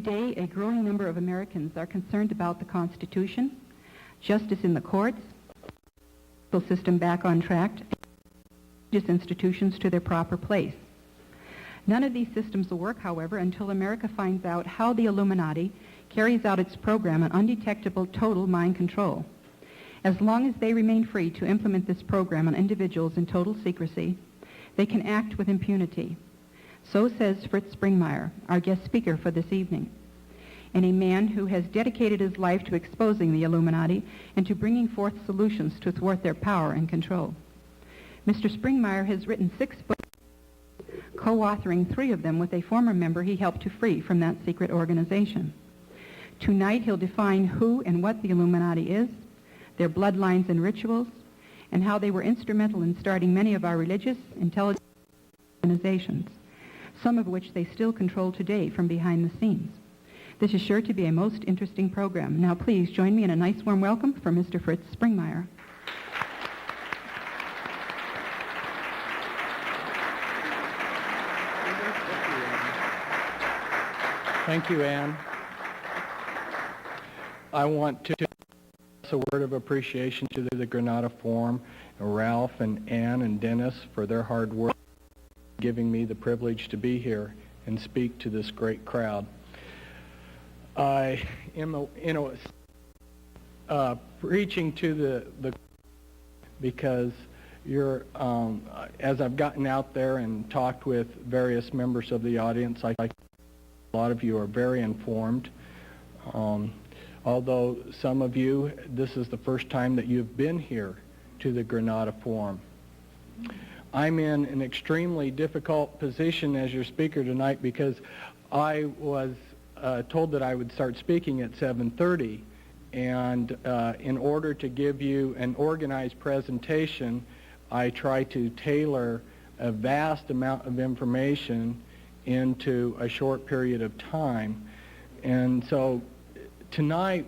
Today, a growing number of Americans are concerned about the Constitution, justice in the courts, the system back on track, and institutions to their proper place. None of these systems will work, however, until America finds out how the Illuminati carries out its program on undetectable total mind control. As long as they remain free to implement this program on individuals in total secrecy, they can act with impunity. So says Fritz Springmeier, our guest speaker for this evening, and a man who has dedicated his life to exposing the Illuminati and to bringing forth solutions to thwart their power and control. Mr. Springmeier has written 6 books, co-authoring 3 of them with a former member he helped to free from that secret organization. Tonight he'll define who and what the Illuminati is, their bloodlines and rituals, and how they were instrumental in starting many of our religious, intelligence organizations, some of which they still control today from behind the scenes. This is sure to be a most interesting program. Now please join me in a nice warm welcome for Mr. Fritz Springmeier. Thank you, Anne. I want to express a word of appreciation to the Granada Forum, Ralph and Anne and Dennis for their hard work, giving me the privilege to be here and speak to this great crowd. I am, preaching to the because you're, as I've gotten out there and talked with various members of the audience, a lot of you are very informed. Although some of you, this is the first time that you've been here to the Granada Forum. I'm in an extremely difficult position as your speaker tonight because I was told that I would start speaking at 7:30, and in order to give you an organized presentation, I try to tailor a vast amount of information into a short period of time. And so tonight,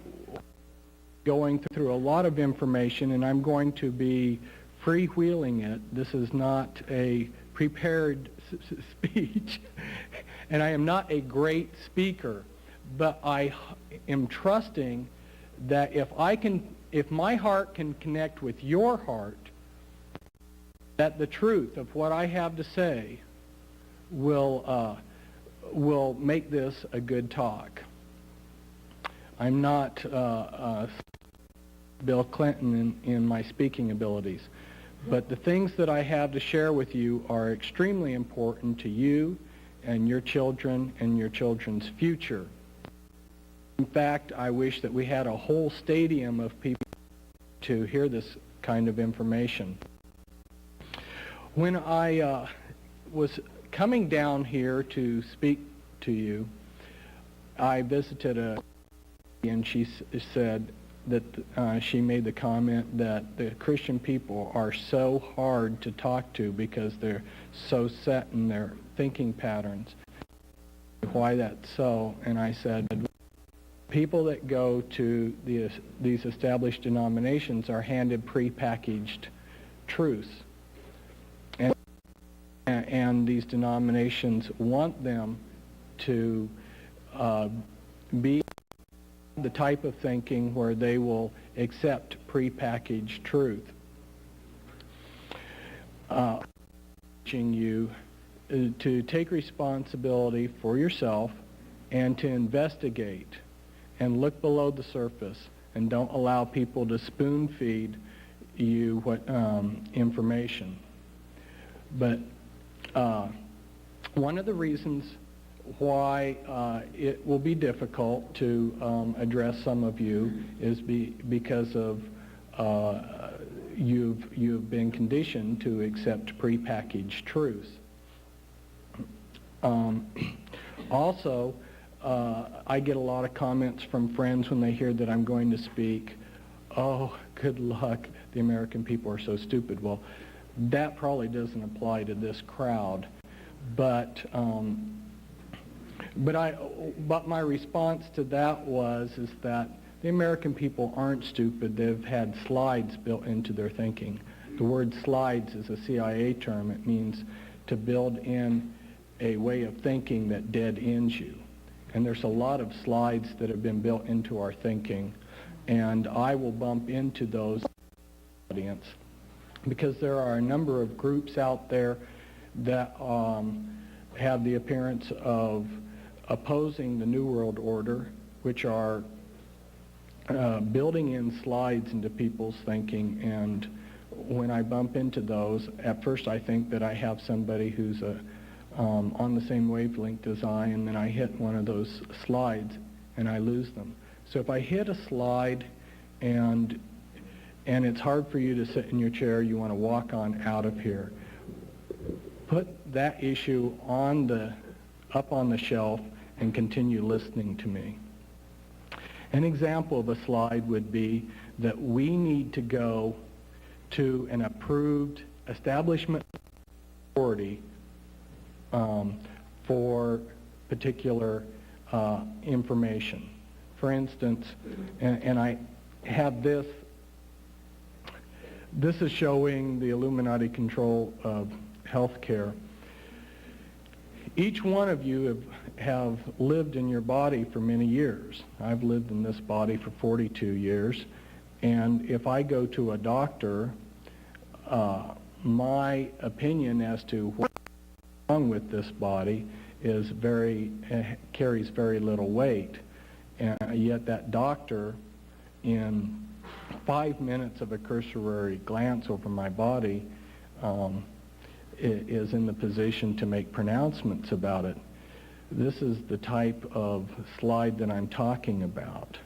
going through a lot of information, and I'm going to be freewheeling it. This is not a prepared speech, and I am not a great speaker, but I am trusting that if my heart can connect with your heart, that the truth of what I have to say will make this a good talk. I'm not Bill Clinton in my speaking abilities, but the things that I have to share with you are extremely important to you and your children and your children's future. In fact, I wish that we had a whole stadium of people to hear this kind of information. When I was coming down here to speak to you, I visited and she said that she made the comment that the Christian people are so hard to talk to because they're so set in their thinking patterns. Why that's so? And I said, people that go to these established denominations are handed prepackaged truths. And these denominations want them to be the type of thinking where they will accept prepackaged truth. Teaching you to take responsibility for yourself and to investigate and look below the surface and don't allow people to spoon feed you what information. But one of the reasons why it will be difficult to address some of you is because of you've been conditioned to accept prepackaged truths. Also, I get a lot of comments from friends when they hear that I'm going to speak, "Oh, good luck, the American people are so stupid." Well, that probably doesn't apply to this crowd, but my response to that is that the American people aren't stupid. They've had slides built into their thinking. The word slides is a CIA term. It means to build in a way of thinking that dead ends you. and there's a lot of slides that have been built into our thinking, and I will bump into those audience because there are a number of groups out there that have the appearance of opposing the New World Order, which are building in slides into people's thinking. And when I bump into those, at first I think that I have somebody who's on the same wavelength as I, and then I hit one of those slides and I lose them. So if I hit a slide and it's hard for you to sit in your chair, you want to walk on out of here, put that issue up on the shelf and continue listening to me. An example of a slide would be that we need to go to an approved establishment authority for particular information. For instance, and I have this is showing the Illuminati control of healthcare. Each one of you have lived in your body for many years. I've lived in this body for 42 years, and if I go to a doctor, my opinion as to what's wrong with this body carries very little weight, and yet that doctor, in 5 minutes of a cursory glance over my body, is in the position to make pronouncements about it. This is the type of slide that I'm talking about.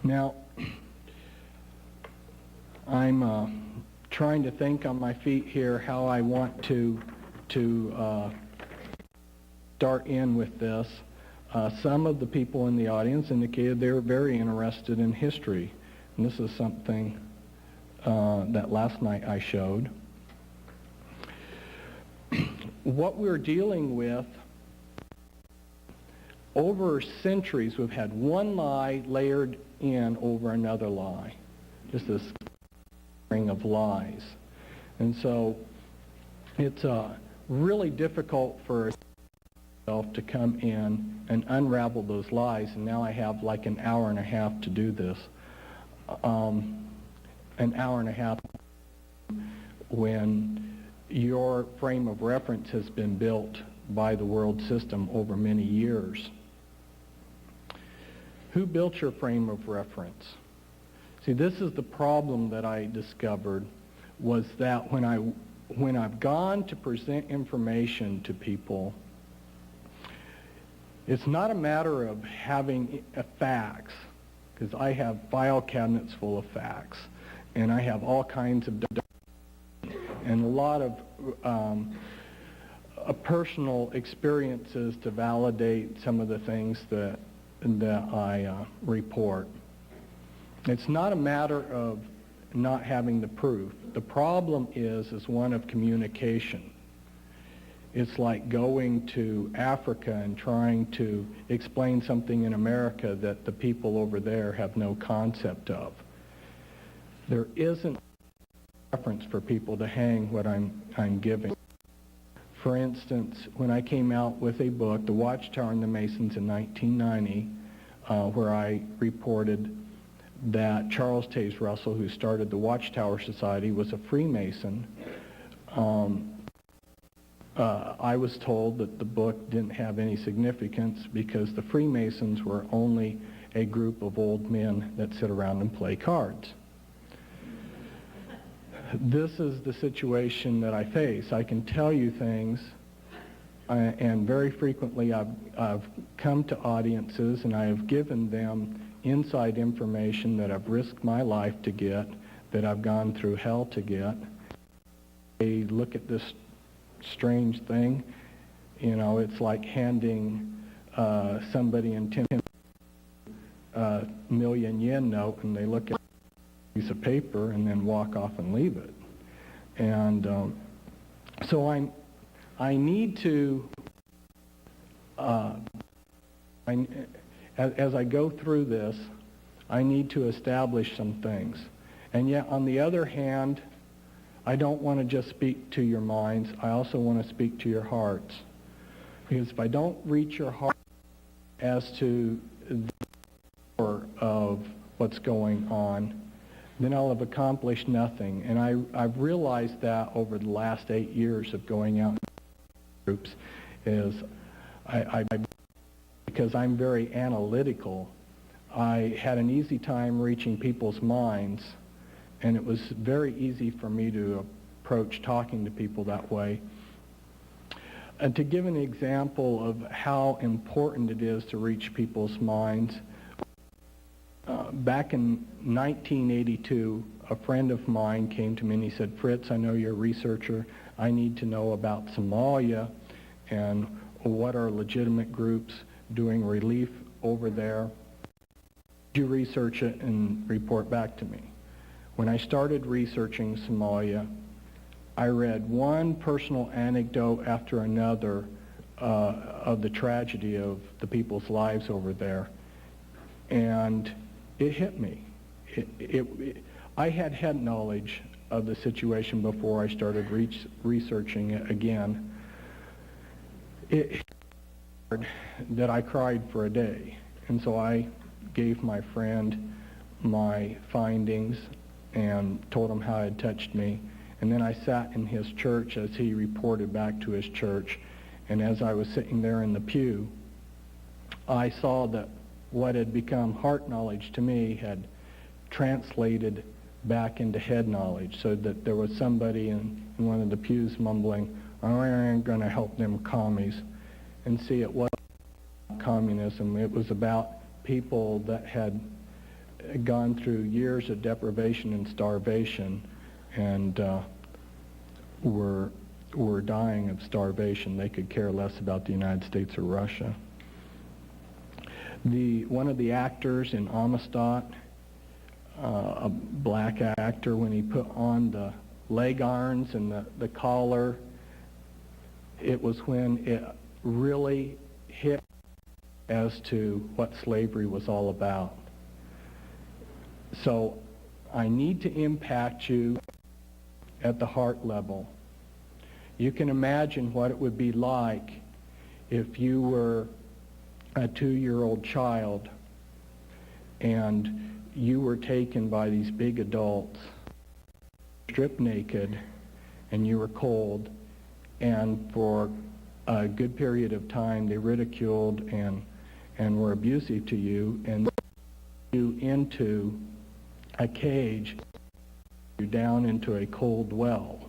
Now, I'm trying to think on my feet here how I want to start in with this. Some of the people in the audience indicated they were very interested in history, and this is something that last night I showed. What we're dealing with, over centuries, we've had one lie layered in over another lie. Just this string of lies. And so it's really difficult for yourself to come in and unravel those lies, and now I have like an hour and a half to do this. An hour and a half when your frame of reference has been built by the world system over many years. Who built your frame of reference? See, this is the problem that I discovered, was that when I've gone to present information to people, it's not a matter of having facts, because I have file cabinets full of facts, and I have all kinds of and a lot of personal experiences to validate some of the things that I report. It's not a matter of not having the proof. The problem is one of communication. It's like going to Africa and trying to explain something in America that the people over there have no concept of. There isn't reference for people to hang what I'm giving. For instance, when I came out with a book, The Watchtower and the Masons, in 1990, where I reported that Charles Taze Russell, who started the Watchtower Society, was a Freemason, I was told that the book didn't have any significance because the Freemasons were only a group of old men that sit around and play cards. This is the situation that I face. I can tell you things, and very frequently I've come to audiences and I have given them inside information that I've risked my life to get, that I've gone through hell to get. They look at this strange thing, you know, it's like handing somebody a 10 million yen note, and they look at a piece of paper and then walk off and leave it. And so I need to, as I go through this, I need to establish some things. And yet, on the other hand, I don't want to just speak to your minds. I also want to speak to your hearts. Because if I don't reach your heart as to the core of what's going on, then I'll have accomplished nothing. And I've realized that over the last 8 years of going out in groups is because I'm very analytical, I had an easy time reaching people's minds, and it was very easy for me to approach talking to people that way. And to give an example of how important it is to reach people's minds, back in 1982, a friend of mine came to me and he said, "Fritz, I know you're a researcher. I need to know about Somalia and what are legitimate groups doing relief over there. Could you research it and report back to me?" When I started researching Somalia, I read one personal anecdote after another of the tragedy of the people's lives over there, and it hit me. I had had knowledge of the situation before I started researching it again. It that I cried for a day, and so I gave my friend my findings and told him how it had touched me. And then I sat in his church as he reported back to his church, and as I was sitting there in the pew, I saw that what had become heart knowledge to me had translated back into head knowledge, so that there was somebody in one of the pews mumbling, "Oh, I ain't going to help them commies." And see, it wasn't communism. It was about people that had gone through years of deprivation and starvation and were dying of starvation. They could care less about the United States or Russia. One of the actors in Amistad, a black actor, when he put on the leg irons and the collar, it was when it really hit as to what slavery was all about. So I need to impact you at the heart level. You can imagine what it would be like if you were a 2-year-old child and you were taken by these big adults, stripped naked, and you were cold, and for a good period of time they ridiculed and were abusive to you, and you into a cage, you down into a cold well,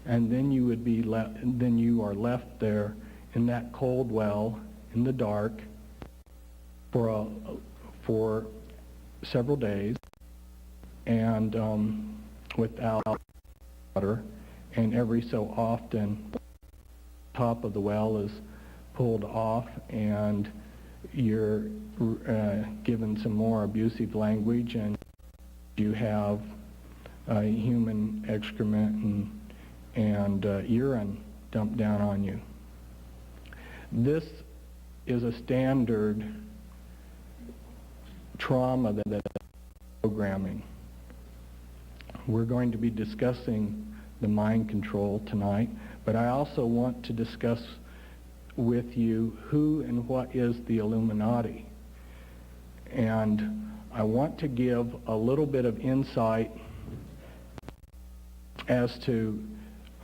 and then you would be then you are left there in that cold well in the dark for several days, and without water, and every so often the top of the well is pulled off and you're given some more abusive language, and you have human excrement and urine dumped down on you. This is a standard trauma that programming. We're going to be discussing the mind control tonight, but I also want to discuss with you who and what is the Illuminati. And I want to give a little bit of insight as to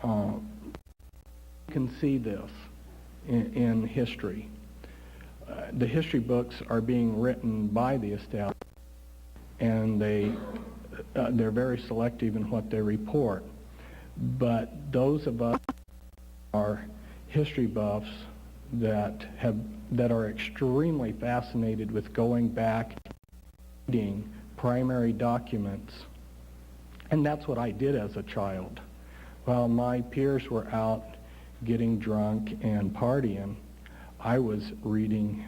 you can see this in history. The history books are being written by the establishment, and they're very selective in what they report. But those of us who are history buffs that are extremely fascinated with going back, reading primary documents, and that's what I did as a child. While my peers were out getting drunk and partying, I was reading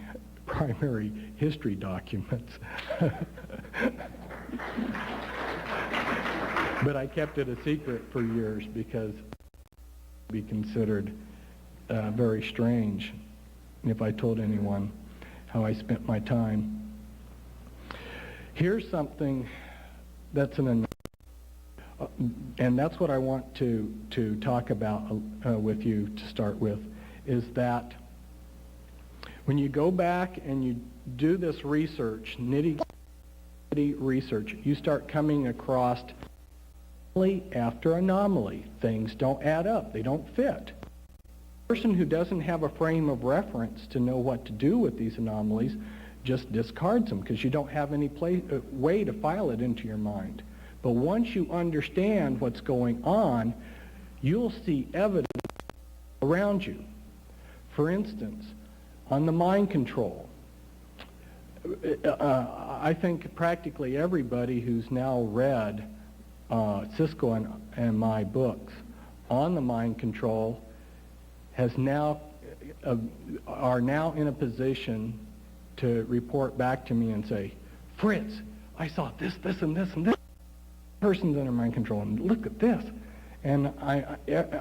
primary history documents. But I kept it a secret for years because it would be considered very strange if I told anyone how I spent my time. Here's something that's and that's what I want to talk about with you to start with, is that when you go back and you do this research, nitty-gritty research, you start coming across anomaly after anomaly. Things don't add up. They don't fit. A person who doesn't have a frame of reference to know what to do with these anomalies just discards them because you don't have any way to file it into your mind. But once you understand what's going on, you'll see evidence around you. For instance, on the mind control, I think practically everybody who's now read Cisco and my books on the mind control are now in a position to report back to me and say, Fritz, I saw this, and this, and this. Person's under mind control, and look at this. And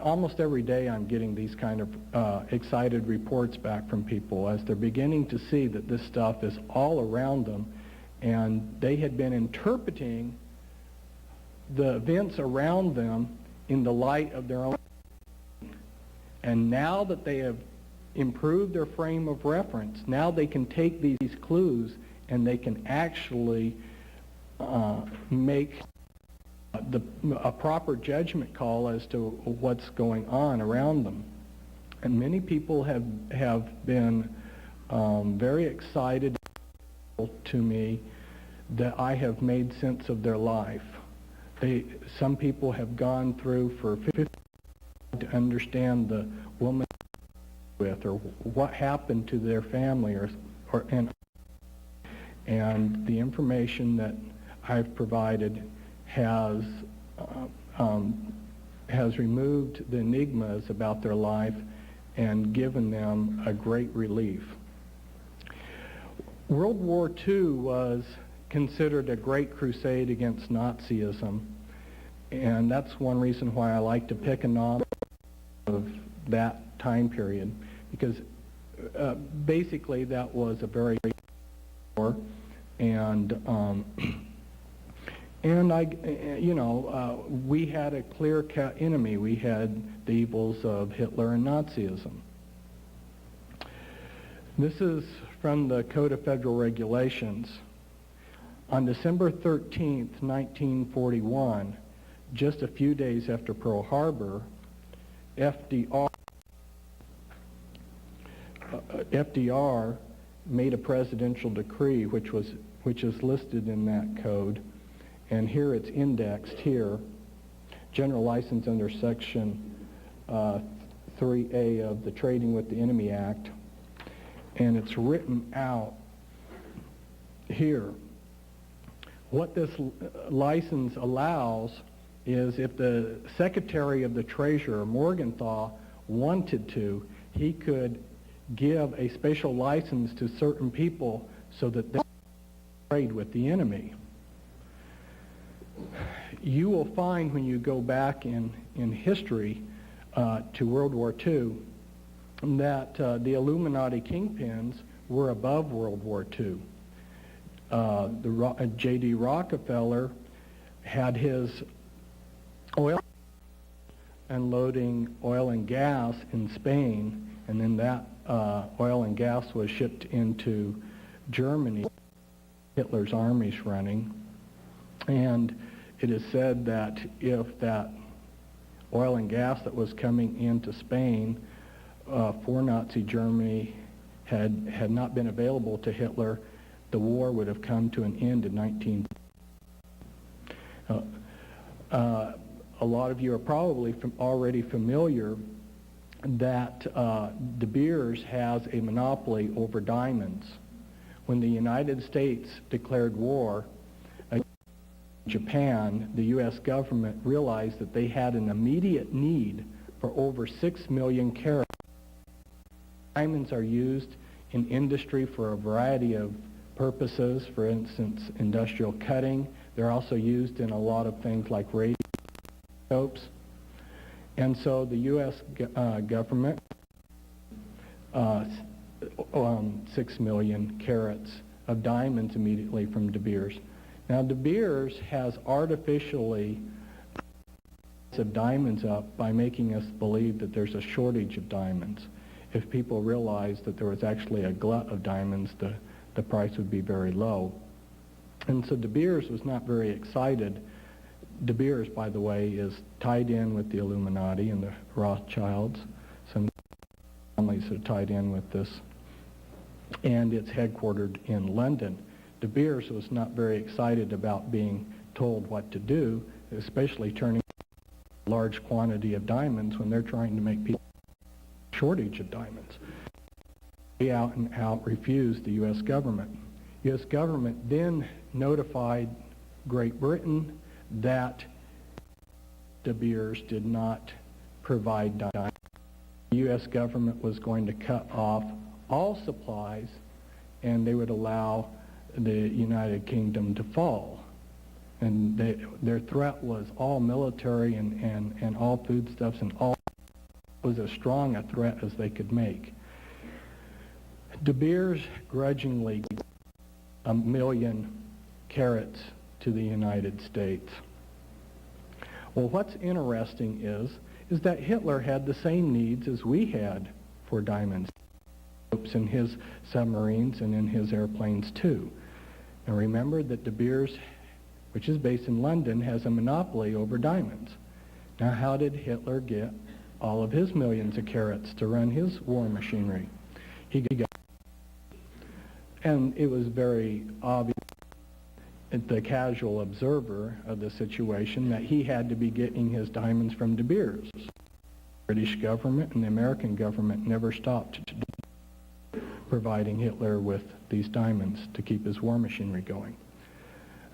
almost every day I'm getting these kind of excited reports back from people as they're beginning to see that this stuff is all around them, and they had been interpreting the events around them in the light of their own. And now that they have improved their frame of reference, now they can take these clues and they can actually make a proper judgment call as to what's going on around them. And many people have been very excited to me that I have made sense of their life. Some people have gone through for 50 years to understand the woman with, or what happened to their family, and the information that I've provided has removed the enigmas about their life and given them a great relief. World War II was considered a great crusade against Nazism, and that's one reason why I like to pick a novel of that time period, because basically that was a very great war, and we had a clear-cut enemy. We had the evils of Hitler and Nazism. This is from the Code of Federal Regulations. On December 13th, 1941, just a few days after Pearl Harbor, FDR made a presidential decree which is listed in that code, and here it's indexed here, General License under Section 3A of the Trading with the Enemy Act, and it's written out here. What this license allows is if the Secretary of the Treasurer, Morgenthau, wanted to, he could give a special license to certain people so that they trade with the enemy. You will find when you go back in history to World War II that the Illuminati kingpins were above World War II. J.D. Rockefeller had his oil unloading oil and gas in Spain, and then that oil and gas was shipped into Germany, Hitler's armies running. And it is said that if that oil and gas that was coming into Spain for Nazi Germany had not been available to Hitler, the war would have come to an end in 19. A lot of you are probably already familiar that De Beers has a monopoly over diamonds. When the United States declared war against Japan, the U.S. government realized that they had an immediate need for over 6 million carats. Diamonds are used in industry for a variety of purposes, for instance, industrial cutting. They're also used in a lot of things like radioscopes. And so the U.S. government 6 million carats of diamonds immediately from De Beers. Now De Beers has artificially of diamonds up by making us believe that there's a shortage of diamonds. If people realized that there was actually a glut of diamonds, the price would be very low. And so De Beers was not very excited. De Beers, by the way, is tied in with the Illuminati and the Rothschilds. Some families are tied in with this. And it's headquartered in London. De Beers was not very excited about being told what to do, especially turning a large quantity of diamonds when they're trying to make people a shortage of diamonds. He out and out refused the U.S. government. U.S. government then notified Great Britain that De Beers did not provide diamonds. The U.S. government was going to cut off all supplies, and they would allow the United Kingdom to fall. And their threat was all military and all foodstuffs, and all was as strong a threat as they could make. De Beers grudgingly gave 1 million carats to the United States. Well, what's interesting is that Hitler had the same needs as we had for diamonds in his submarines and in his airplanes too. And remember that De Beers, which is based in London, has a monopoly over diamonds. Now, how did Hitler get all of his millions of carats to run his war machinery? He got, and it was very obvious to the casual observer of the situation that he had to be getting his diamonds from De Beers. The British government and the American government never stopped providing Hitler with these diamonds to keep his war machinery going.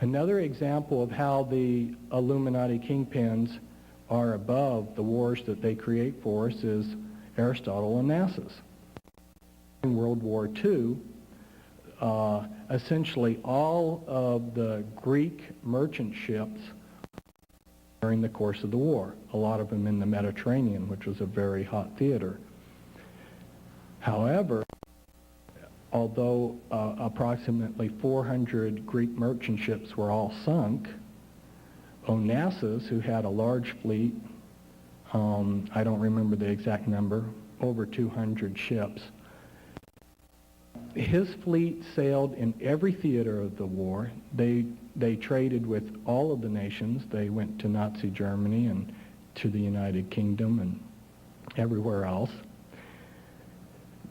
Another example of how the Illuminati kingpins are above the wars that they create for us is Aristotle and Onassis. In World War II, essentially all of the Greek merchant ships during the course of the war, a lot of them in the Mediterranean, which was a very hot theater. However, although approximately 400 Greek merchant ships were all sunk, Onassis, who had a large fleet, I don't remember the exact number, over 200 ships, his fleet sailed in every theater of the war. They traded with all of the nations. They went to Nazi Germany and to the United Kingdom and everywhere else.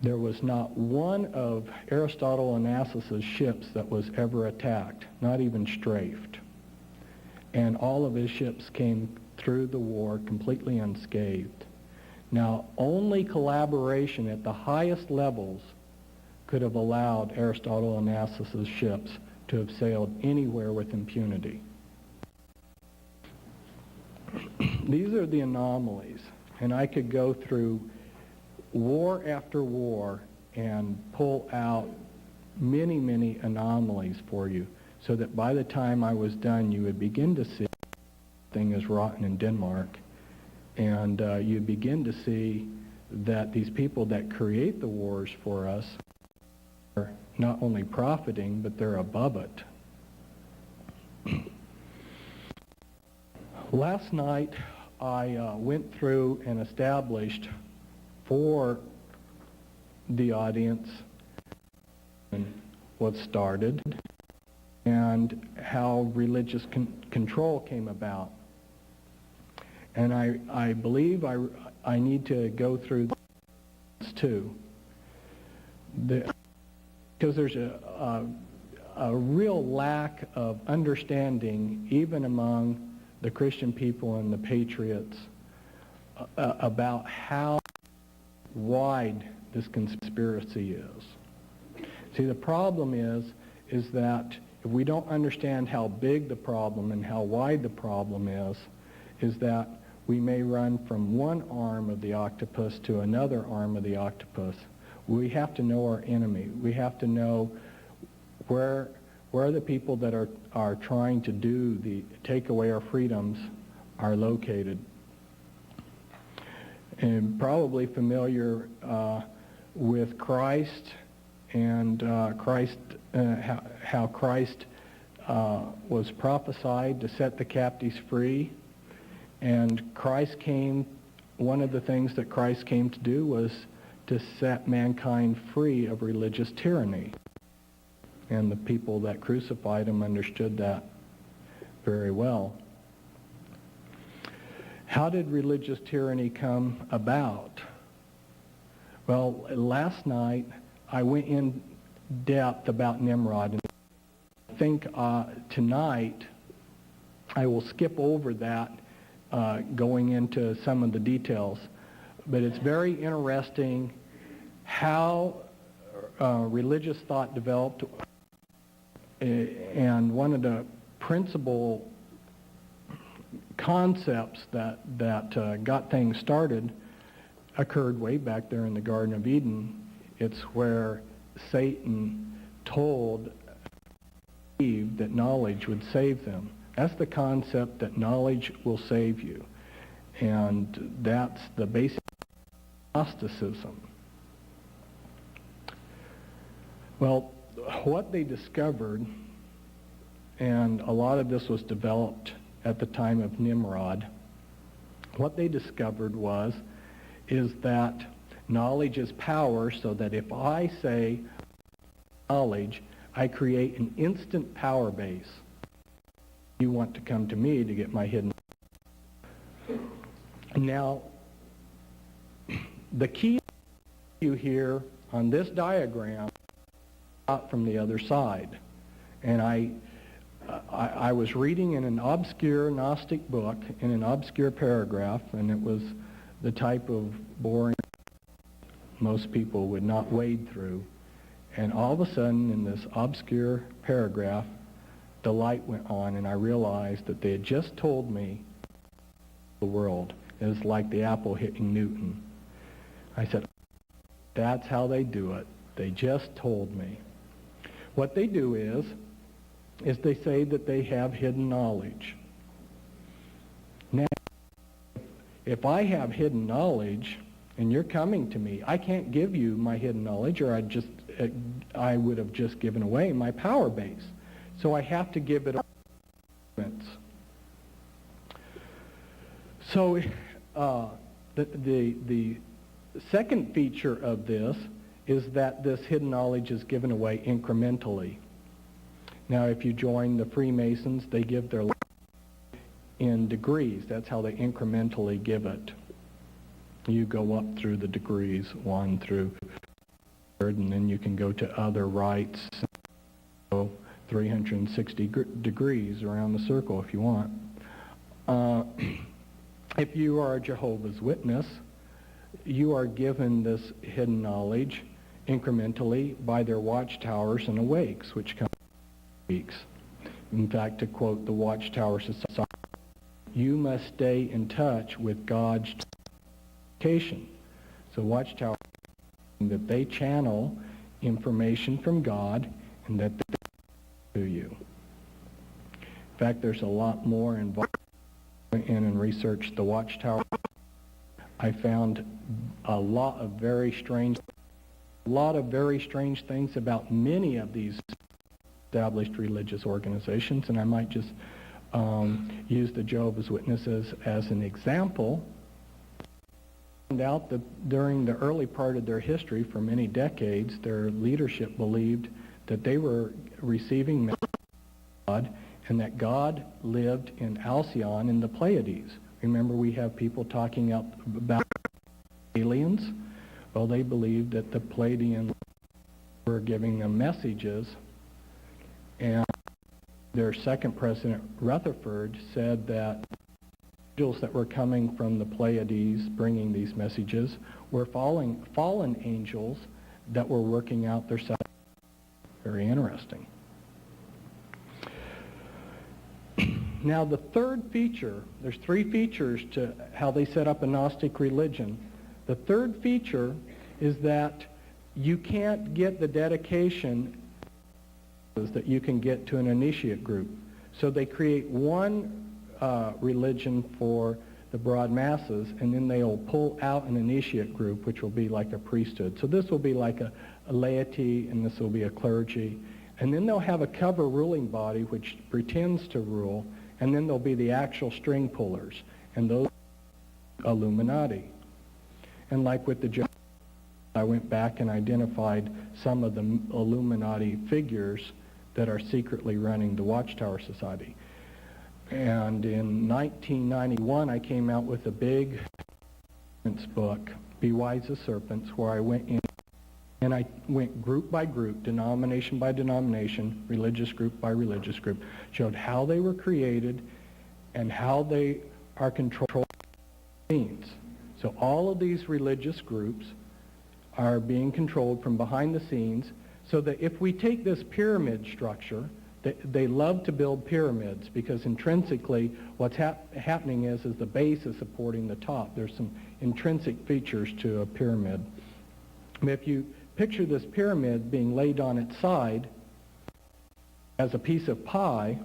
There was not one of Aristotle Onassis' ships that was ever attacked, not even strafed. And all of his ships came through the war completely unscathed. Now, only collaboration at the highest levels could have allowed Aristotle Onassis' ships to have sailed anywhere with impunity. These are the anomalies, and I could go through war after war and pull out many, many anomalies for you, so that by the time I was done, you would begin to see thing is rotten in Denmark, and you'd begin to see that these people that create the wars for us are not only profiting, but they're above it. Last night, I went through and established for the audience what started and how religious control came about. And I believe I need to go through this too. Because there's a real lack of understanding, even among the Christian people and the patriots, about how wide this conspiracy is. See, the problem is that if we don't understand how big the problem and how wide the problem is that we may run from one arm of the octopus to another arm of the octopus. We have to know our enemy. We have to know where the people that are trying to take away our freedoms are located. And probably familiar with Christ and how Christ was prophesied to set the captives free, And Christ came, one of the things that Christ came to do was to set mankind free of religious tyranny. And the people that crucified him understood that very well. How did religious tyranny come about? Well, last night I went in depth about Nimrod, and I think tonight I will skip over that, going into some of the details. But it's very interesting how religious thought developed, and one of the principal concepts that got things started occurred way back there in the Garden of Eden. It's where Satan told Eve that knowledge would save them. That's the concept, that knowledge will save you. And that's the basic Gnosticism. Well, what they discovered, and a lot of this was developed at the time of Nimrod, what they discovered is that knowledge is power, so that if I say knowledge, I create an instant power base. You want to come to me to get my hidden. Now, the key you here on this diagram out from the other side. And I was reading in an obscure Gnostic book, in an obscure paragraph, and it was the type of boring most people would not wade through. And all of a sudden, in this obscure paragraph, the light went on, and I realized that they had just told me the world. It was like the apple hitting Newton. I said, that's how they do it. They just told me. What they do is they say that they have hidden knowledge. Now, if I have hidden knowledge and you're coming to me, I can't give you my hidden knowledge, or I would have just given away my power base. So I have to give it away. So the second feature of this is that this hidden knowledge is given away incrementally. Now, if you join the Freemasons, they give their life in degrees. That's how they incrementally give it. You go up through the degrees, 1 through 3rd, and then you can go to other rites, go 360 degrees around the circle if you want. If you are a Jehovah's Witness, you are given this hidden knowledge incrementally by their watchtowers and awakes, which come in weeks. In fact, to quote the Watchtower Society, you must stay in touch with God's communication. So Watchtower, that they channel information from God and that they to you. In fact, there's a lot more involved in research the Watchtower. I found a lot of very strange things about many of these established religious organizations, and I might just use the Jehovah's Witnesses as an example. I found out that during the early part of their history, for many decades, their leadership believed that they were receiving messages from God, and that God lived in Alcyon in the Pleiades. Remember, we have people talking about aliens. Well, they believed that the Pleiadians were giving them messages, and their second president, Rutherford, said that angels that were coming from the Pleiades bringing these messages were fallen angels that were working out their salvation. Very interesting. Now, the third feature, there's 3 features to how they set up a Gnostic religion. The third feature is that you can't get the dedication that you can get to an initiate group. So they create one religion for the broad masses, and then they'll pull out an initiate group, which will be like a priesthood. So this will be like a laity, and this will be a clergy. And then they'll have a cover ruling body which pretends to rule, and then there'll be the actual string pullers. and those Illuminati. And like with the Jehovah's, I went back and identified some of the Illuminati figures that are secretly running the Watchtower Society. And in 1991, I came out with a big book, Be Wise as Serpents, where I went in and I went group by group, denomination by denomination, religious group by religious group, showed how they were created and how they are controlled by means. So all of these religious groups are being controlled from behind the scenes, so that if we take this pyramid structure, they love to build pyramids because intrinsically what's happening is the base is supporting the top. There's some intrinsic features to a pyramid. If you picture this pyramid being laid on its side as a piece of pie,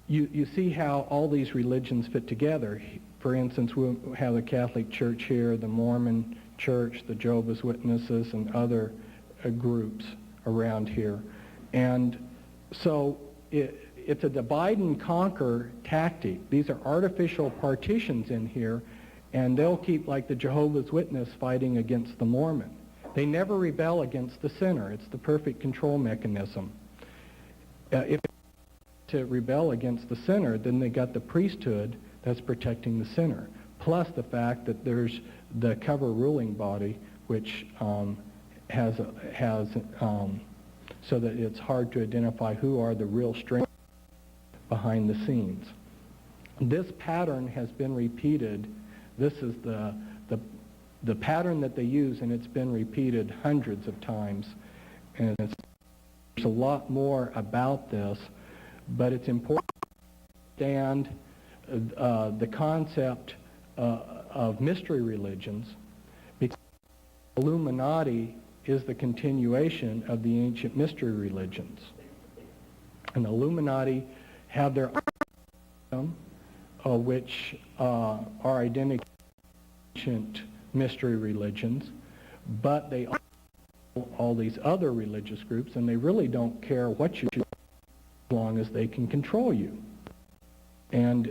you see how all these religions fit together. For instance, we have the Catholic Church here, the Mormon Church, the Jehovah's Witnesses, and other groups around here. And so it's a divide and conquer tactic. These are artificial partitions in here, and they'll keep, like the Jehovah's Witness, fighting against the Mormon. They never rebel against the sinner. It's the perfect control mechanism. If to rebel against the sinner, then they got the priesthood that's protecting the sinner, plus the fact that there's the cover ruling body, which has so that it's hard to identify who are the real strengths behind the scenes. This pattern has been repeated. This is the pattern that they use, and it's been repeated hundreds of times. And there's a lot more about this, but it's important to understand the concept of mystery religions, because Illuminati is the continuation of the ancient mystery religions. And the Illuminati have their own, which are identical to ancient mystery religions, but they all these other religious groups, and they really don't care what you do as long as they can control you. And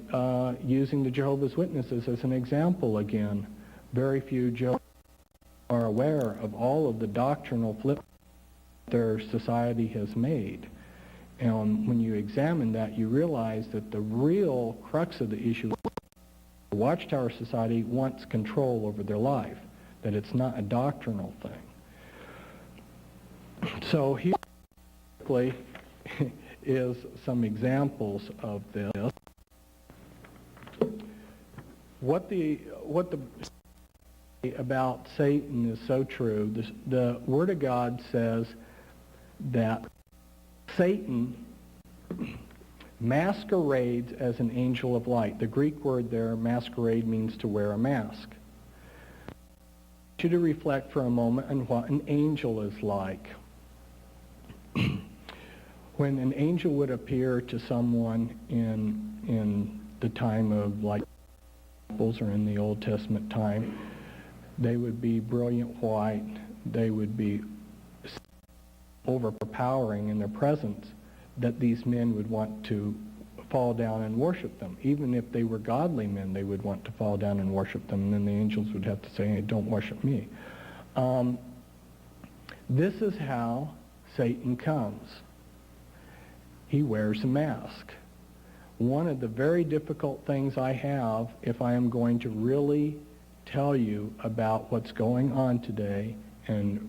using the Jehovah's Witnesses as an example again, very few Jehovah's are aware of all of the doctrinal flip their society has made. And when you examine that, you realize that the real crux of the issue is the Watchtower Society wants control over their life, that it's not a doctrinal thing. So here is some examples of this. What the about Satan is so true. The Word of God says that Satan masquerades as an angel of light. The Greek word there, masquerade, means to wear a mask. I want you to reflect for a moment on what an angel is like. When an angel would appear to someone in the time of, like, or in the Old Testament time, they would be brilliant white. They would be overpowering in their presence, that these men would want to fall down and worship them. Even if they were godly men, they would want to fall down and worship them, and then the angels would have to say, hey, don't worship me. This is how Satan comes. He wears a mask. One of the very difficult things I have, if I am going to really tell you about what's going on today and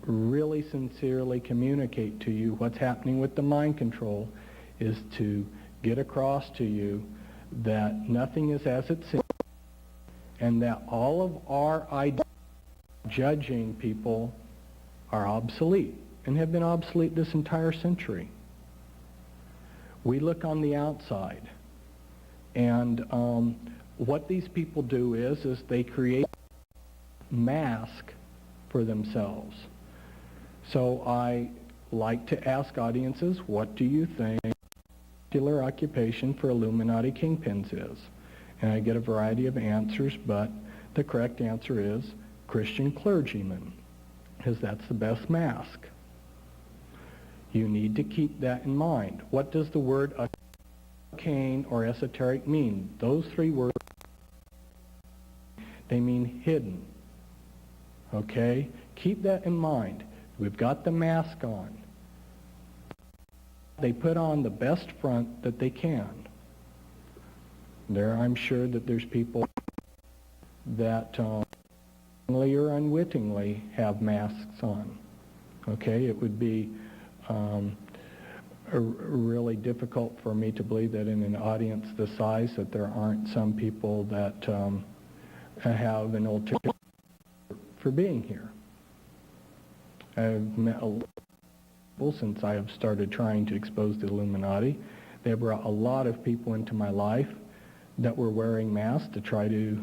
really sincerely communicate to you what's happening with the mind control, is to get across to you that nothing is as it seems, and that all of our ideas of judging people are obsolete and have been obsolete this entire century. We look on the outside, and what these people do is they create a mask for themselves. So I like to ask audiences, what do you think the particular occupation for Illuminati kingpins is? And I get a variety of answers, but the correct answer is Christian clergyman, because that's the best mask. You need to keep that in mind. What does the word arcane or esoteric mean? Those three words, they mean hidden. Okay? Keep that in mind. We've got the mask on. They put on the best front that they can. I'm sure that there's people that knowingly or unwittingly have masks on. Okay? It would be really difficult for me to believe that in an audience this size that there aren't some people that have an ulterior for being here. I've met a lot of people since I have started trying to expose the Illuminati. They brought a lot of people into my life that were wearing masks to try to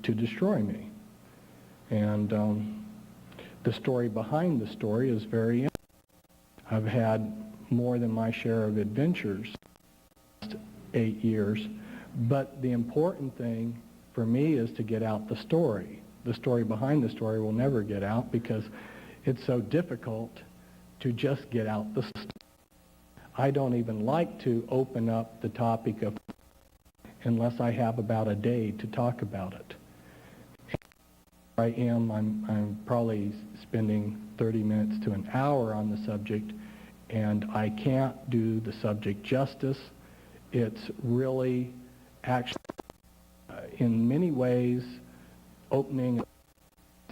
destroy me. And the story behind the story is very interesting. I've had more than my share of adventures in the last 8 years, but the important thing for me is to get out the story. The story behind the story will never get out because it's so difficult to just get out the story. I don't even like to open up the topic of unless I have about a day to talk about it. I'm probably spending 30 minutes to an hour on the subject, and I can't do the subject justice. It's really actually, in many ways, opening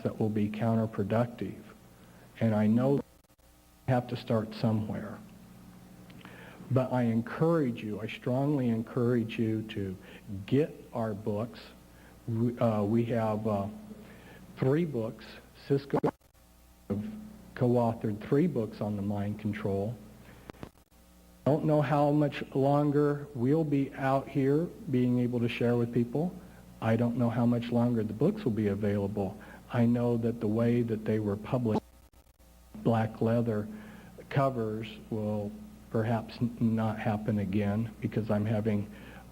that will be counterproductive. And I know I have to start somewhere. But I encourage you, I strongly encourage you to get our books. We have 3 books. Cisco co-authored 3 books on the mind control. I don't know how much longer we'll be out here being able to share with people. I don't know how much longer the books will be available. I know that the way that they were published, black leather covers, will perhaps not happen again because I'm having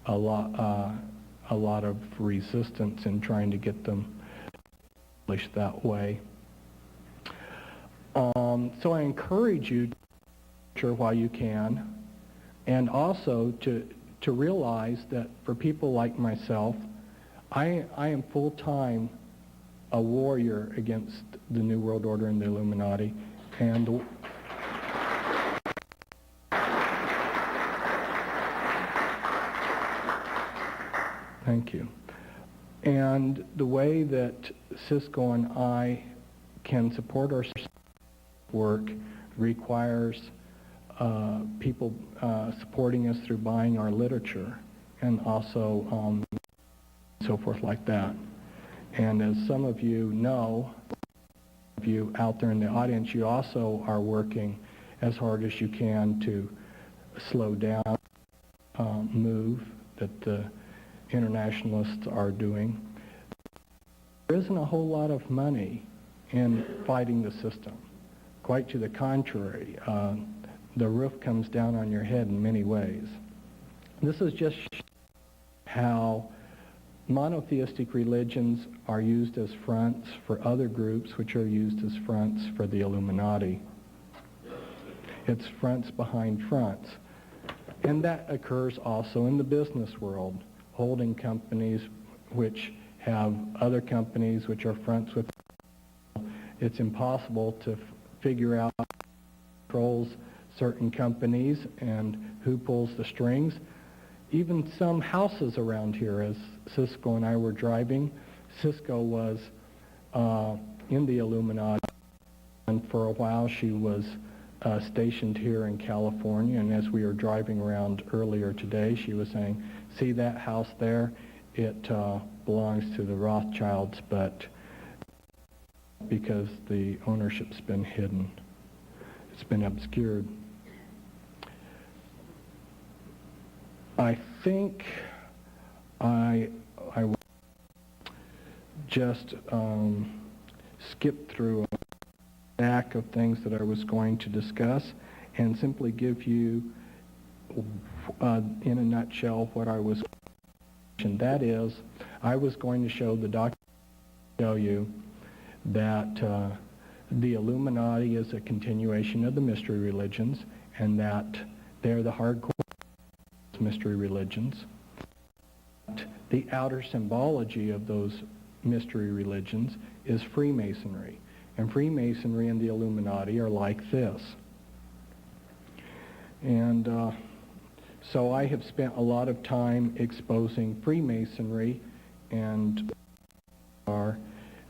a lot of resistance in trying to get them published that way. So I encourage you to share while you can, and also to realize that for people like myself, I am full-time a warrior against the New World Order and the Illuminati, and thank you. And the way that Cisco and I can support our work requires people supporting us through buying our literature and also so forth like that. And as some of you know, of you out there in the audience, you also are working as hard as you can to slow down move that the internationalists are doing. There isn't a whole lot of money in fighting the system. Quite to the contrary, the roof comes down on your head in many ways. This is just how monotheistic religions are used as fronts for other groups which are used as fronts for the Illuminati. It's fronts behind fronts. And that occurs also in the business world. Holding companies which have other companies which are fronts with. It's impossible to figure out who controls certain companies and who pulls the strings. Even some houses around here, as Cisco and I were driving, Cisco was in the Illuminati, and for a while she was stationed here in California, and as we were driving around earlier today, she was saying, see that house there? It belongs to the Rothschilds, but because the ownership's been hidden, it's been obscured. I think I will just skip through a stack of things that I was going to discuss and simply give you, in a nutshell, what I was going to, and that is, I was going to show the document, show you that the Illuminati is a continuation of the mystery religions, and that they're the hardcore mystery religions. The outer symbology of those mystery religions is Freemasonry. And Freemasonry and the Illuminati are like this. And so I have spent a lot of time exposing Freemasonry, and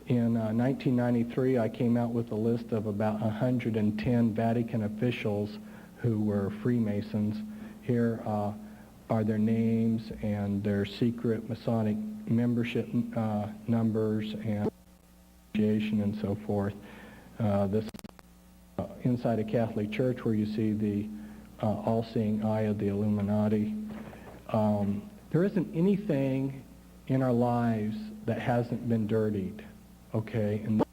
in 1993 I came out with a list of about 110 Vatican officials who were Freemasons. Here are their names and their secret Masonic membership numbers and association and so forth. This is inside a Catholic church where you see the all-seeing eye of the Illuminati. There isn't anything in our lives that hasn't been dirtied, okay? And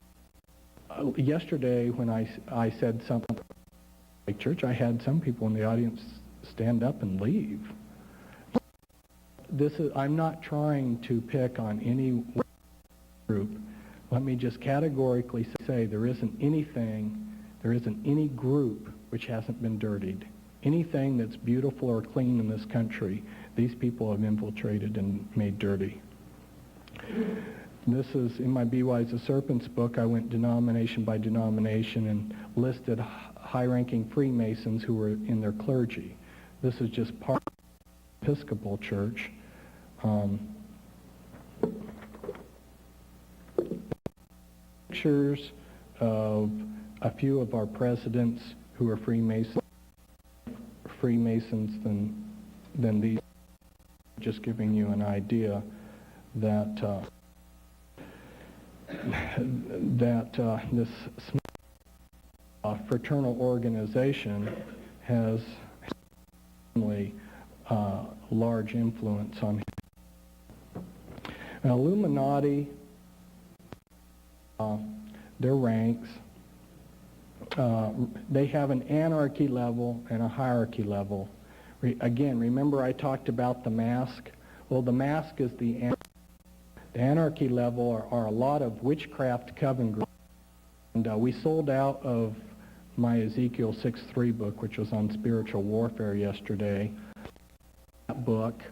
yesterday when I said something like church, I had some people in the audience stand up and leave. I'm not trying to pick on any group. Let me just categorically say there isn't any group which hasn't been dirtied. Anything that's beautiful or clean in this country, these people have infiltrated and made dirty. This is in my Be Wise as Serpents book. I went denomination by denomination and listed high-ranking Freemasons who were in their clergy. This is just part of the Episcopal Church. Pictures of a few of our presidents who are Freemasons than these. Just giving you an idea that this fraternal organization has a large influence on him. Now, Illuminati, their ranks, they have an anarchy level and a hierarchy level. Again, remember I talked about the mask? Well, the mask is the anarchy level are a lot of witchcraft coven groups. And we sold out of my Ezekiel 6:3 book, which was on spiritual warfare yesterday. That book,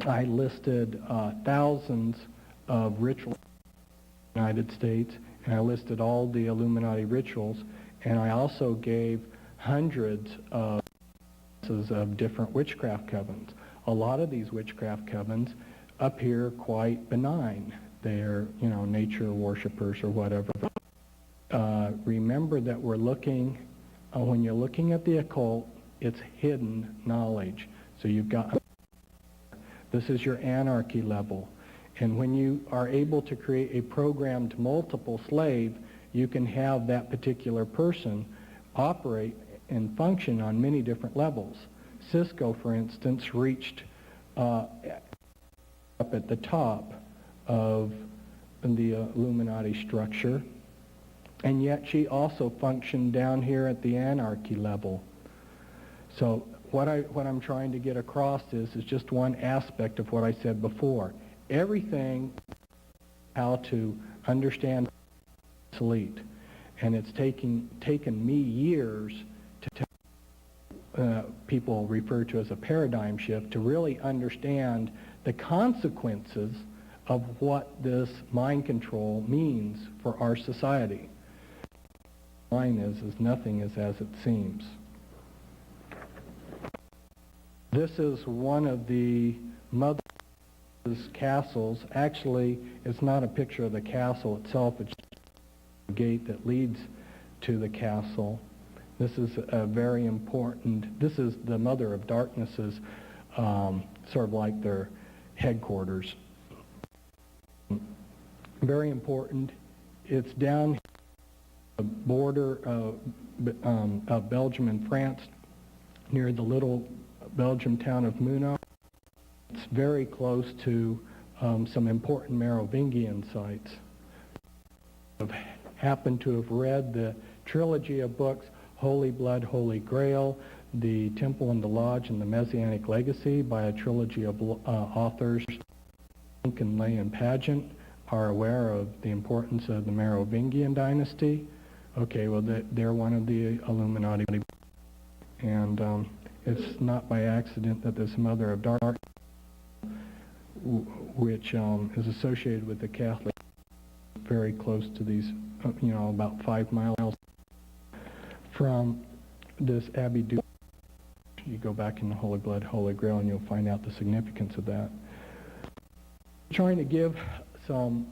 I listed thousands of rituals in the United States, and I listed all the Illuminati rituals, and I also gave hundreds of different witchcraft covens. A lot of these witchcraft covens appear quite benign. They're, nature worshipers or whatever. Remember that we're looking, when you're looking at the occult, it's hidden knowledge. So you've got, this is your anarchy level. And when you are able to create a programmed multiple slave, you can have that particular person operate and function on many different levels. Cisco, for instance, reached up at the top of the Illuminati structure, and yet she also functioned down here at the anarchy level. So what I'm trying to get across is just one aspect of what I said before. Everything, how to understand elite, and it's taken me years to people refer to as a paradigm shift to really understand the consequences of what this mind control means for our society. Line is nothing is as it seems. This is one of the mother's castles. Actually, it's not a picture of the castle itself. It's the gate that leads to the castle. This is a very important, this is the Mother of Darkness's sort of like their headquarters. Very important. It's down the border of Belgium and France, near the little Belgium town of Muno. It's very close to some important Merovingian sites. I've happened to have read the trilogy of books, Holy Blood, Holy Grail, The Temple and the Lodge, and The Messianic Legacy by a trilogy of authors. Lincoln, Lay, and Pageant are aware of the importance of the Merovingian dynasty. Okay, well, they're one of the Illuminati. And It's not by accident that this mother of dark, which is associated with the Catholic, very close to these, about 5 miles from this Abbey. You go back in the Holy Blood, Holy Grail, and you'll find out the significance of that. Trying to give some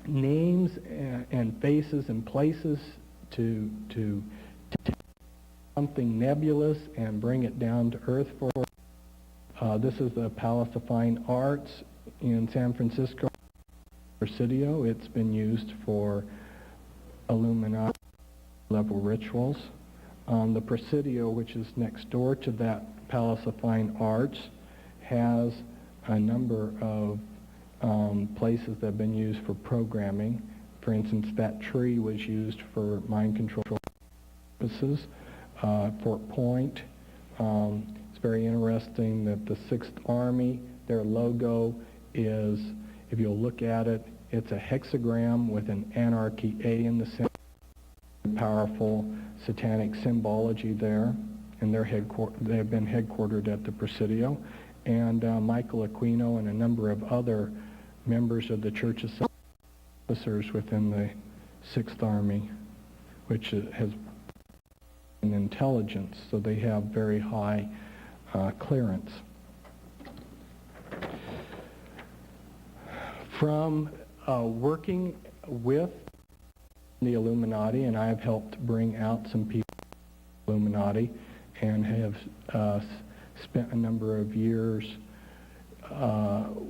names and faces and places to take something nebulous and bring it down to earth for us. This is the Palace of Fine Arts in San Francisco, Presidio. It's been used for Illuminati level rituals. The Presidio, which is next door to that Palace of Fine Arts, has a number of places that have been used for programming. For instance, that tree was used for mind control purposes. Fort Point. It's very interesting that the 6th Army, their logo is, if you'll look at it, it's a hexagram with an anarchy A in the center. Powerful satanic symbology there, and they have been headquartered at the Presidio. And Michael Aquino and a number of other members of the Church of officers within the 6th Army, which has an intelligence, so they have very high clearance. From working with the Illuminati, and I have helped bring out some people in the Illuminati, and have spent a number of years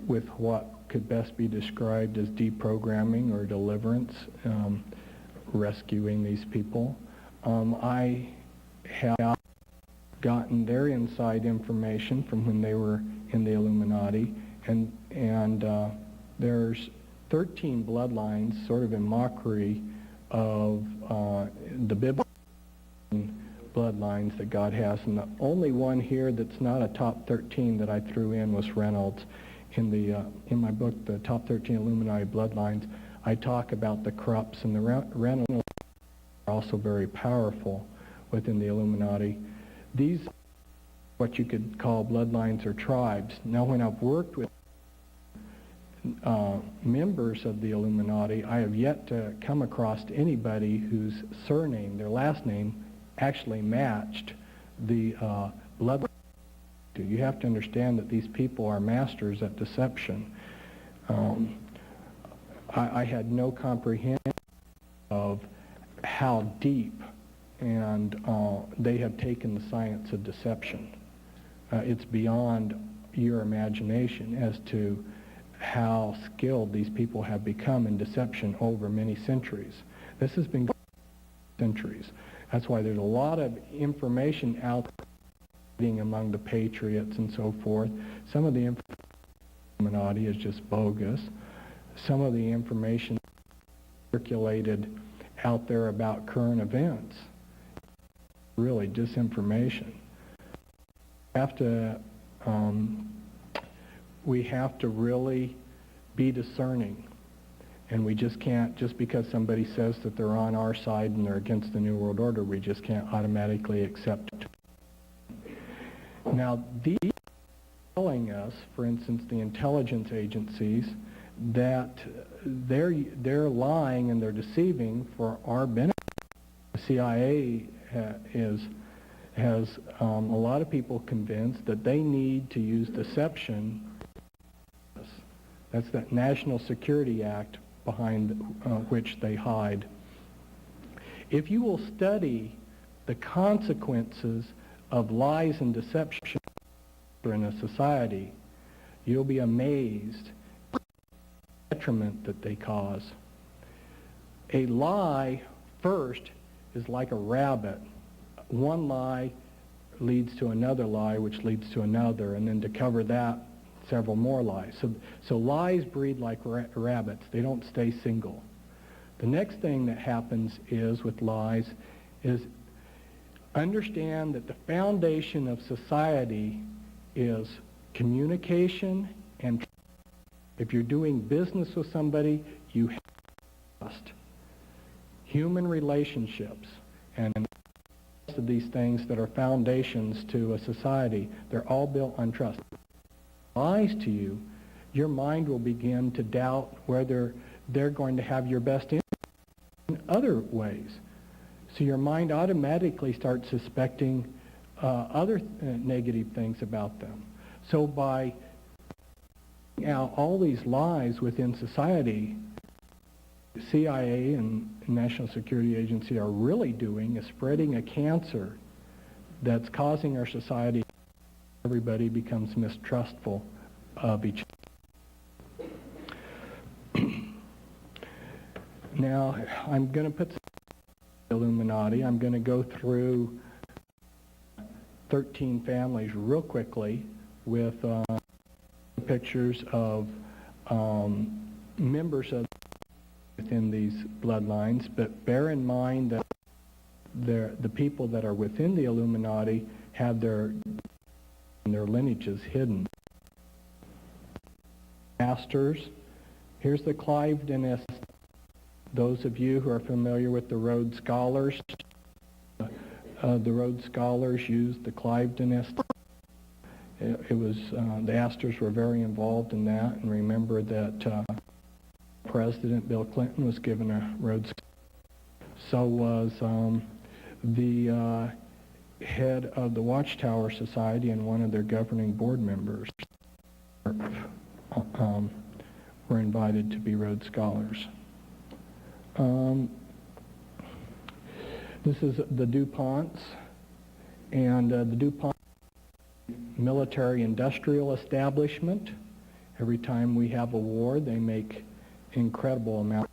with what could best be described as deprogramming or deliverance, rescuing these people. I have gotten their inside information from when they were in the Illuminati, and there's 13 bloodlines, sort of in mockery of the biblical bloodlines that God has, and the only one here that's not a top 13 that I threw in was Reynolds. In my book, The Top 13 Illuminati Bloodlines, I talk about the Krupps, and the Reynolds are also very powerful within the Illuminati. These are what you could call bloodlines or tribes. Now, when I've worked with members of the Illuminati, I have yet to come across anybody whose surname, their last name, actually matched the blood. You have to understand that these people are masters at deception. I had no comprehension of how deep and they have taken the science of deception. It's beyond your imagination as to how skilled these people have become in deception over many centuries. This has been going on centuries. That's why there's a lot of information out there among the patriots and so forth. Some of the information is just bogus. Some of the information circulated out there about current events, really disinformation. We have to really be discerning, and we just can't, just because somebody says that they're on our side and they're against the New World Order, we just can't automatically accept it. Now, these are telling us, for instance, the intelligence agencies, that they're lying and they're deceiving for our benefit. The CIA has a lot of people convinced that they need to use deception. That's that National Security Act behind which they hide. If you will study the consequences of lies and deception in a society, you'll be amazed at the detriment that they cause. A lie, first, is like a rabbit. One lie leads to another lie, which leads to another, and then to cover that, several more lies. So lies breed like rabbits. They don't stay single. The next thing that happens is with lies is understand that the foundation of society is communication and trust. If you're doing business with somebody, you have to trust. Human relationships and rest of these things that are foundations to a society. They're all built on trust. Lies to you, your mind will begin to doubt whether they're going to have your best interest in other ways. So your mind automatically starts suspecting other negative things about them. So by out all these lies within society, CIA and National Security Agency are really doing is spreading a cancer that's causing our society. Everybody becomes mistrustful of each other. Now, I'm going to put the Illuminati. I'm going to go through 13 families real quickly with pictures of members of within these bloodlines, but bear in mind that the people that are within the Illuminati have their lineages hidden. Masters, here's the Clive dynasty. Those of you who are familiar with the Rhodes Scholars, the Rhodes Scholars used the Clive dynasty. It was the Astors were very involved in that, and remember that President Bill Clinton was given a Rhodes. So was the head of the Watchtower Society and one of their governing board members were invited to be Rhodes Scholars. This is the DuPonts, and the DuPont military industrial establishment. Every time we have a war, they make incredible amount.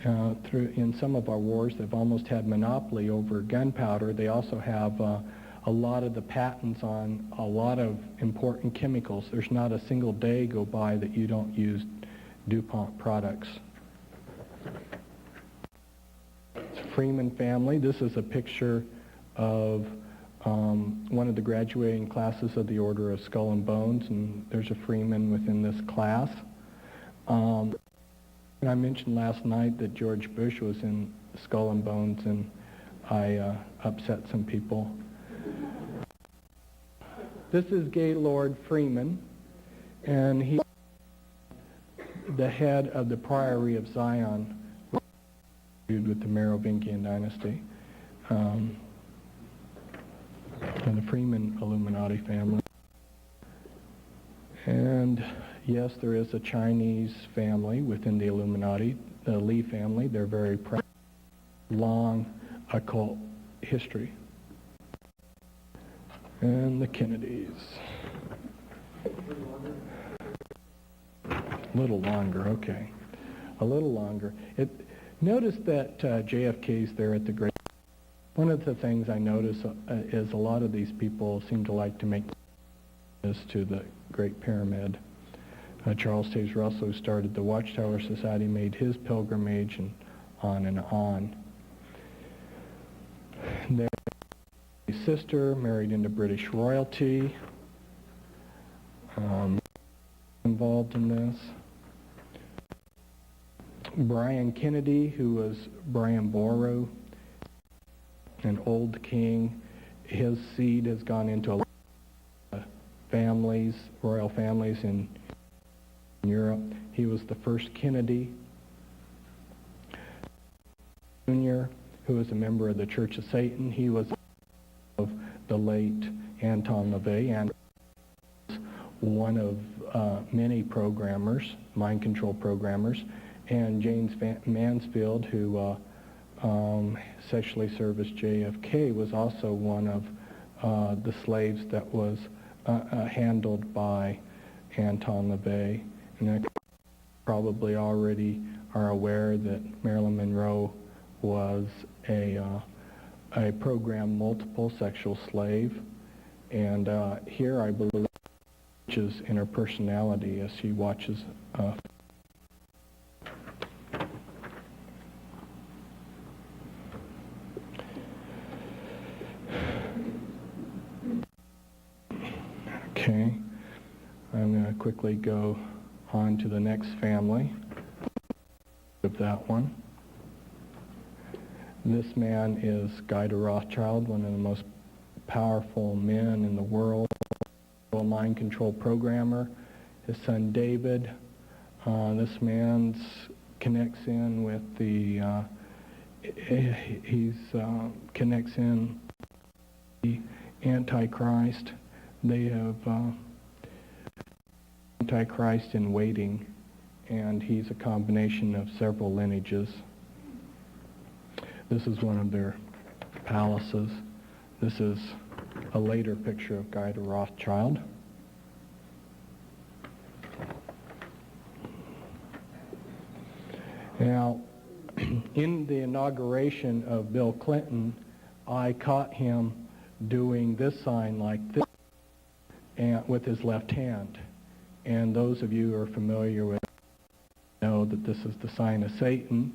In some of our wars, they've almost had monopoly over gunpowder. They also have a lot of the patents on a lot of important chemicals. There's not a single day go by that you don't use DuPont products. Freeman family. This is a picture of one of the graduating classes of the Order of Skull and Bones, and there's a Freeman within this class. And I mentioned last night that George Bush was in Skull and Bones, and I upset some people. This is Gaylord Freeman, and he's the head of the Priory of Zion, with the Merovingian dynasty, and the Freeman Illuminati family. And yes, there is a Chinese family within the Illuminati, the Li family. They're very proud, long occult history. And the Kennedys. A little longer, okay. A little longer. Notice that JFK's there at the Great. One of the things I notice is a lot of these people seem to like to make this to the Great Pyramid. Charles Taze Russell, who started the Watchtower Society, made his pilgrimage, and on and on. Their sister married into British royalty, involved in this. Brian Kennedy, who was Brian Boru, an old king, his seed has gone into a lot of families, royal families in Europe. He was the first Kennedy Jr., who was a member of the Church of Satan. He was of the late Anton LaVey, and one of many programmers, mind control programmers. And James Mansfield, who sexually serviced JFK, was also one of the slaves that was handled by Anton LaVey. And you probably already are aware that Marilyn Monroe was a programmed multiple sexual slave. And here I believe is in her personality as she watches Okay, I'm going to quickly go on to the next family of that one. This man is Guy de Rothschild, one of the most powerful men in the world, a mind control programmer. His son David, this man connects in with the, connects in the Antichrist. They have Antichrist in waiting, and he's a combination of several lineages. This is one of their palaces. This is a later picture of Guy de Rothschild. Now, in the inauguration of Bill Clinton, I caught him doing this sign like this and with his left hand. And those of you who are familiar with it know that this is the sign of Satan,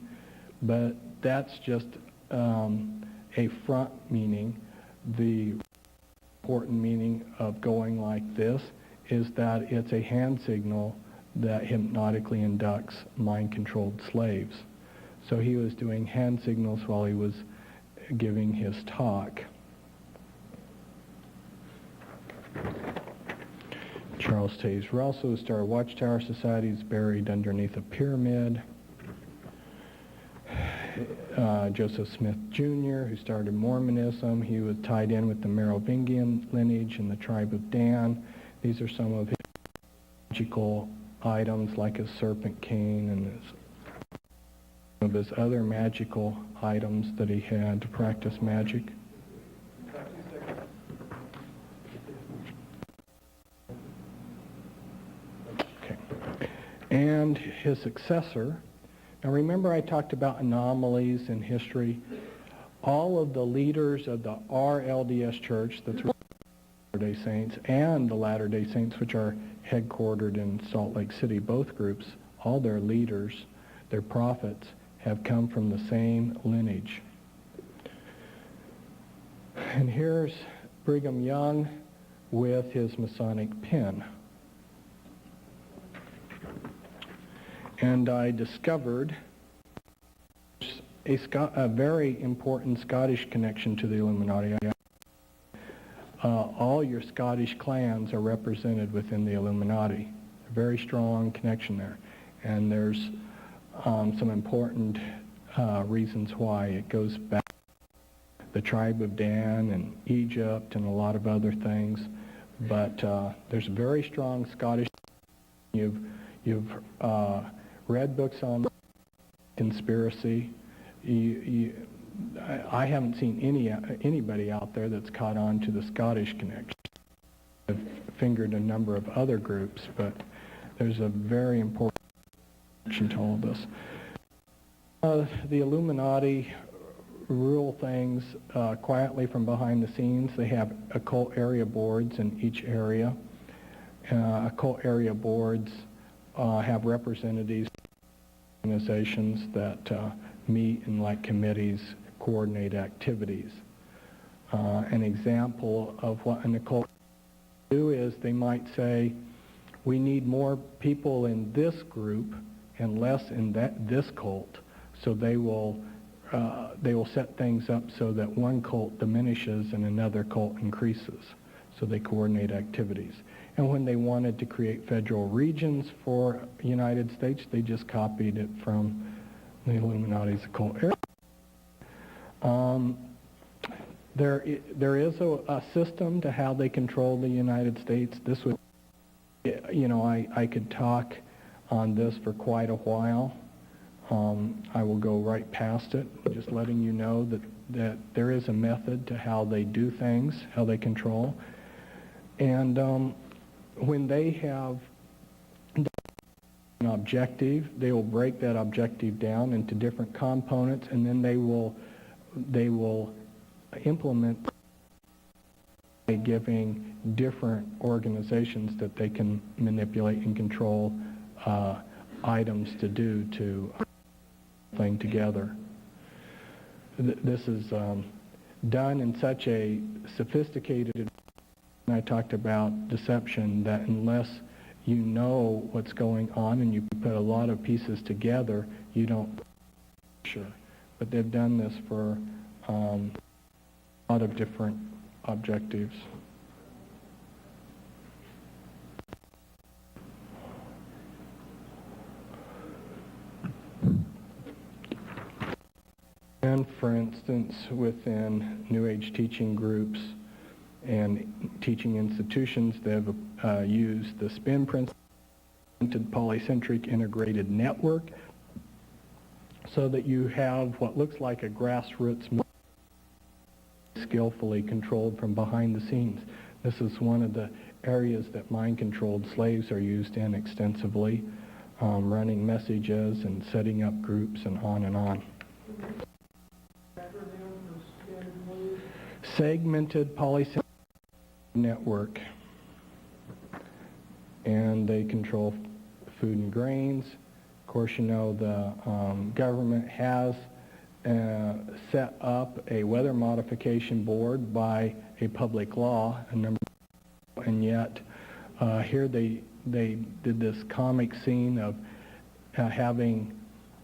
but that's just a front meaning. The important meaning of going like this is that it's a hand signal that hypnotically inducts mind-controlled slaves. So he was doing hand signals while he was giving his talk. Charles Taze Russell, who started Watchtower Society, is buried underneath a pyramid. Joseph Smith Jr., who started Mormonism, he was tied in with the Merovingian lineage and the tribe of Dan. These are some of his magical items, like his serpent cane and some of his other magical items that he had to practice magic. Okay. And his successor. Now remember I talked about anomalies in history. All of the leaders of the RLDS Church, that's Latter-day Saints, and the Latter-day Saints, which are headquartered in Salt Lake City, both groups, all their leaders, their prophets, have come from the same lineage. And here's Brigham Young with his Masonic pin. And I discovered a very important Scottish connection to the Illuminati. All your Scottish clans are represented within the Illuminati. A very strong connection there. And there's some important reasons why. It goes back to the tribe of Dan and Egypt and a lot of other things. But there's very strong Scottish. You've read books on conspiracy. I haven't seen anybody out there that's caught on to the Scottish connection. I've fingered a number of other groups, but there's a very important connection to all of this. The Illuminati rule things quietly from behind the scenes. They have occult area boards in each area. Occult area boards have representatives from organizations that meet in like committees, coordinate activities. An example of what an occult do is they might say, we need more people in this group and less in this cult, so they will set things up so that one cult diminishes and another cult increases. So they coordinate activities. And when they wanted to create federal regions for the United States, they just copied it from the Illuminati's occult area. There is a system to how they control the United States. This would, I could talk on this for quite a while. I will go right past it, just letting you know that there is a method to how they do things, how they control. And when they have an objective, they will break that objective down into different components, and then they will implement by giving different organizations that they can manipulate and control items to do to thing together. This is done in such a sophisticated. I talked about deception, that unless you know what's going on and you put a lot of pieces together, you don't sure. but they've done this for a lot of different objectives. And for instance, within New Age teaching groups and teaching institutions, they've used the spin principle, polycentric integrated network, so that you have what looks like a grassroots movement skillfully controlled from behind the scenes. This is one of the areas that mind-controlled slaves are used in extensively, running messages and setting up groups and on and on. Segmented polycentric network, and they control food and grains. Of course, you know the government has set up a weather modification board by a public law, and yet here they did this comic scene of having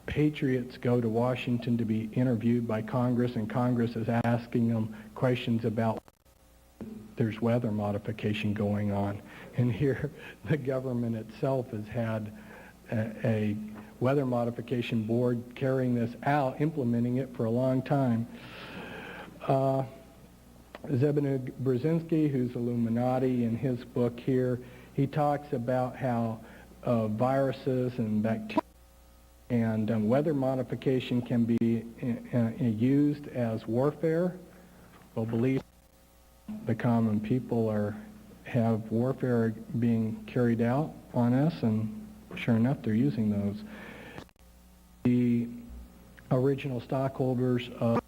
patriots go to Washington to be interviewed by Congress, and Congress is asking them questions about there's weather modification going on. And here the government itself has had a weather modification board carrying this out, implementing it for a long time. Zbigniew Brzezinski, who's Illuminati, in his book here, he talks about how viruses and bacteria and weather modification can be used as warfare. Well, believe the common people have warfare being carried out on us, and sure enough, they're using those. The original stockholders of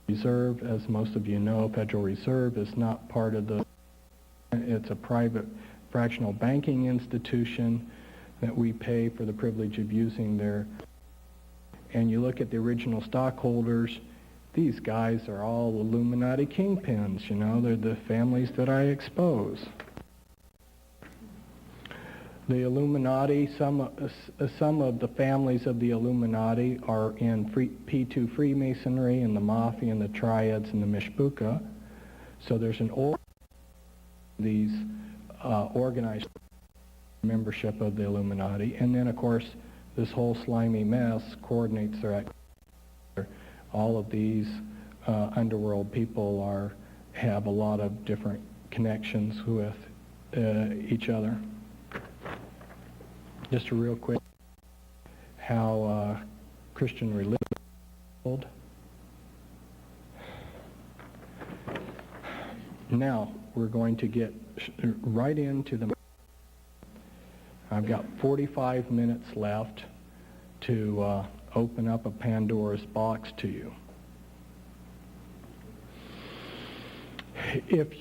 Reserve, as most of you know, Federal Reserve is not part of it's a private fractional banking institution that we pay for the privilege of using their, and you look at the original stockholders, these guys are all Illuminati kingpins, you know, they're the families that I expose. The Illuminati, some of the families of the Illuminati are in P2 Freemasonry and the Mafia and the Triads and the Mishbuka. So there's an these organized membership of the Illuminati, and then of course this whole slimy mess coordinates their activities. All of these underworld people have a lot of different connections with each other. Just a real quick, how Christian religion is. Now we're going to get right into the. I've got 45 minutes left to open up a Pandora's box to you. If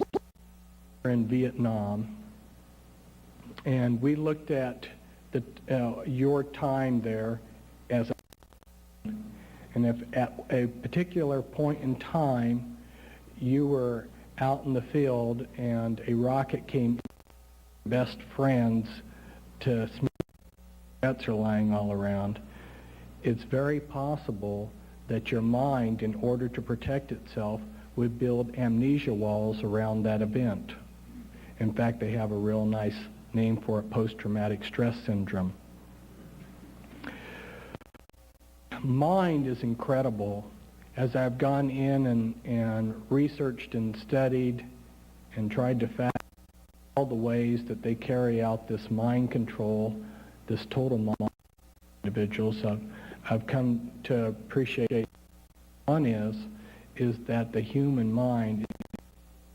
you're in Vietnam, and we looked at your time there as and if at a particular point in time you were out in the field and a rocket came, best friends to pets are lying all around, it's very possible that your mind, in order to protect itself, would build amnesia walls around that event. In fact, they have a real nice name for it, post-traumatic stress syndrome. Mind is incredible. As I've gone in and researched and studied and tried to fact all the ways that they carry out this mind control, this total mind individuals, I've come to appreciate. One is that the human mind is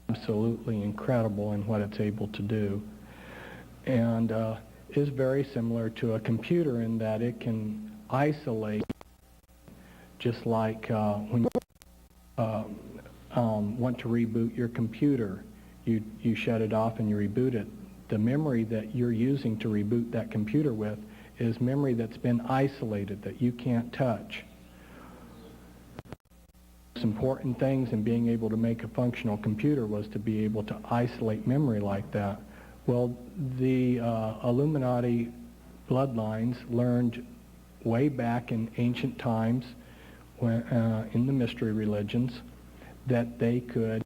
absolutely incredible in what it's able to do, and is very similar to a computer in that it can isolate, just like when you want to reboot your computer, you shut it off and you reboot it. The memory that you're using to reboot that computer with is memory that's been isolated, that you can't touch. The most important things in being able to make a functional computer was to be able to isolate memory like that. Well, the Illuminati bloodlines learned way back in ancient times in the mystery religions, that they could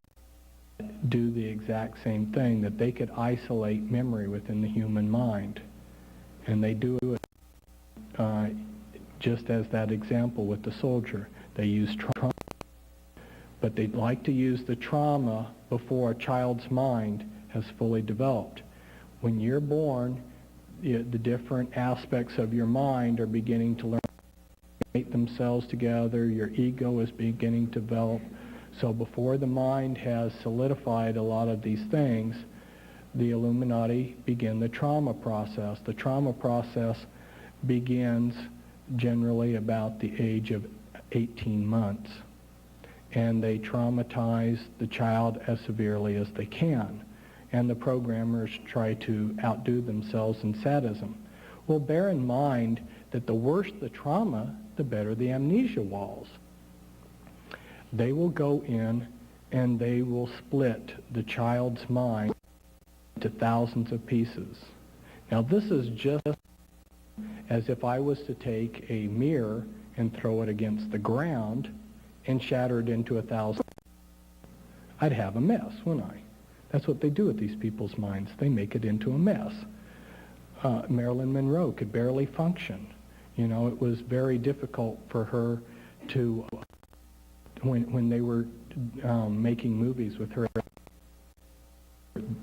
do the exact same thing, that they could isolate memory within the human mind. And they do it just as that example with the soldier. They use trauma, but they like to use the trauma before a child's mind has fully developed. When you're born, the different aspects of your mind are beginning to learn themselves together. Your ego is beginning to develop. So before the mind has solidified a lot of these things, the Illuminati begin the trauma process. The trauma process begins generally about the age of 18 months. And they traumatize the child as severely as they can. And the programmers try to outdo themselves in sadism. Well, bear in mind that the worse the trauma, the better the amnesia walls. They will go in and they will split the child's mind into thousands of pieces. Now, this is just as if I was to take a mirror and throw it against the ground and shatter it into 1,000. I'd have a mess, wouldn't I? That's what they do with these people's minds. They make it into a mess. Marilyn Monroe could barely function. You know, it was very difficult for her to, when they were making movies with her,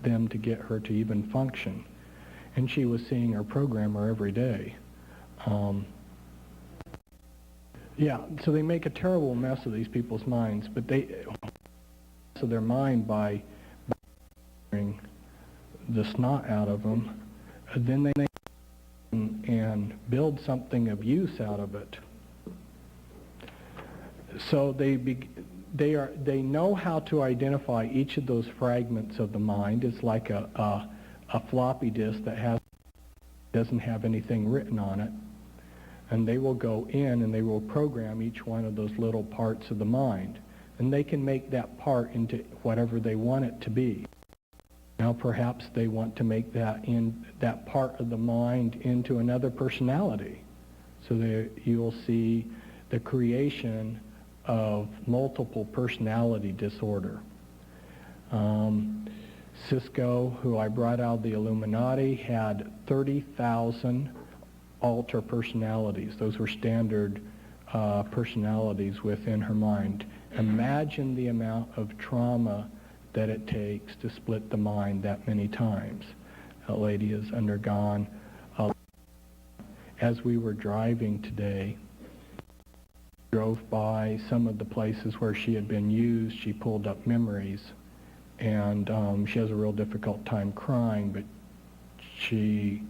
them to get her to even function. And she was seeing her programmer every day. Yeah, so they make a terrible mess of these people's minds, but they so their mind by the snot out of them, then they and build something of use out of it. So they know how to identify each of those fragments of the mind. It's like a floppy disk that doesn't have anything written on it, and they will go in and they will program each one of those little parts of the mind, and they can make that part into whatever they want it to be. Now perhaps they want to make that part of the mind into another personality. So you'll see the creation of multiple personality disorder. Cisco, who I brought out of the Illuminati, had 30,000 alter personalities. Those were standard personalities within her mind. Imagine the amount of trauma that it takes to split the mind that many times. That lady has undergone. As we were driving today, drove by some of the places where she had been used. She pulled up memories, and she has a real difficult time crying, but she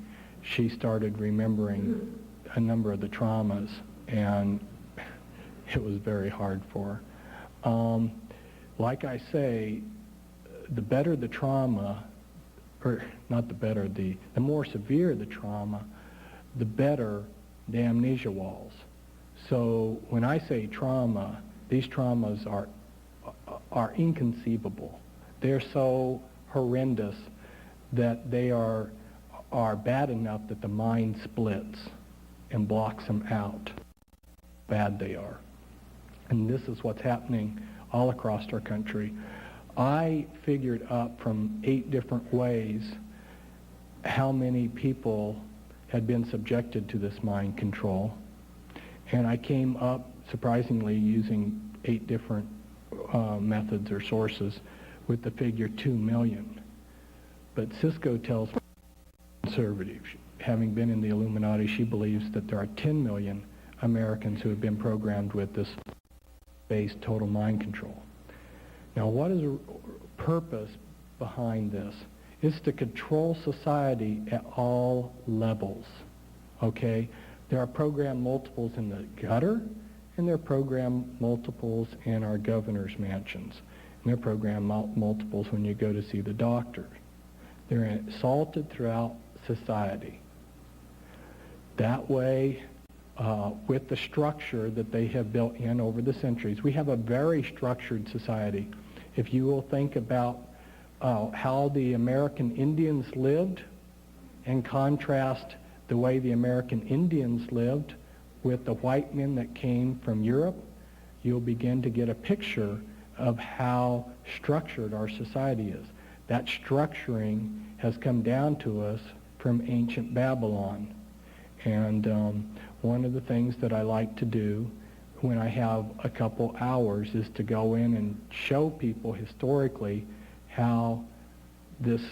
started remembering a number of the traumas, and it was very hard for her. Like I say, the better the trauma, or not the better, the more severe the trauma, the better the amnesia walls. So when I say trauma, these traumas are inconceivable. They're so horrendous that they are bad enough that the mind splits and blocks them out. Bad they are. And this is what's happening all across our country. I figured up from 8 different ways how many people had been subjected to this mind control. And I came up, surprisingly, using 8 different methods or sources with the figure 2 million. But Cisco tells me, conservative, having been in the Illuminati, she believes that there are 10 million Americans who have been programmed with this base total mind control. Now, what is the purpose behind this? It's to control society at all levels, okay? There are program multiples in the gutter, and there are program multiples in our governor's mansions. And there are program multiples when you go to see the doctor. They're assaulted throughout society. That way, with the structure that they have built in over the centuries, we have a very structured society. If you will think about how the American Indians lived and contrast the way the American Indians lived with the white men that came from Europe, you'll begin to get a picture of how structured our society is. That structuring has come down to us from ancient Babylon. And one of the things that I like to do when I have a couple hours is to go in and show people historically how this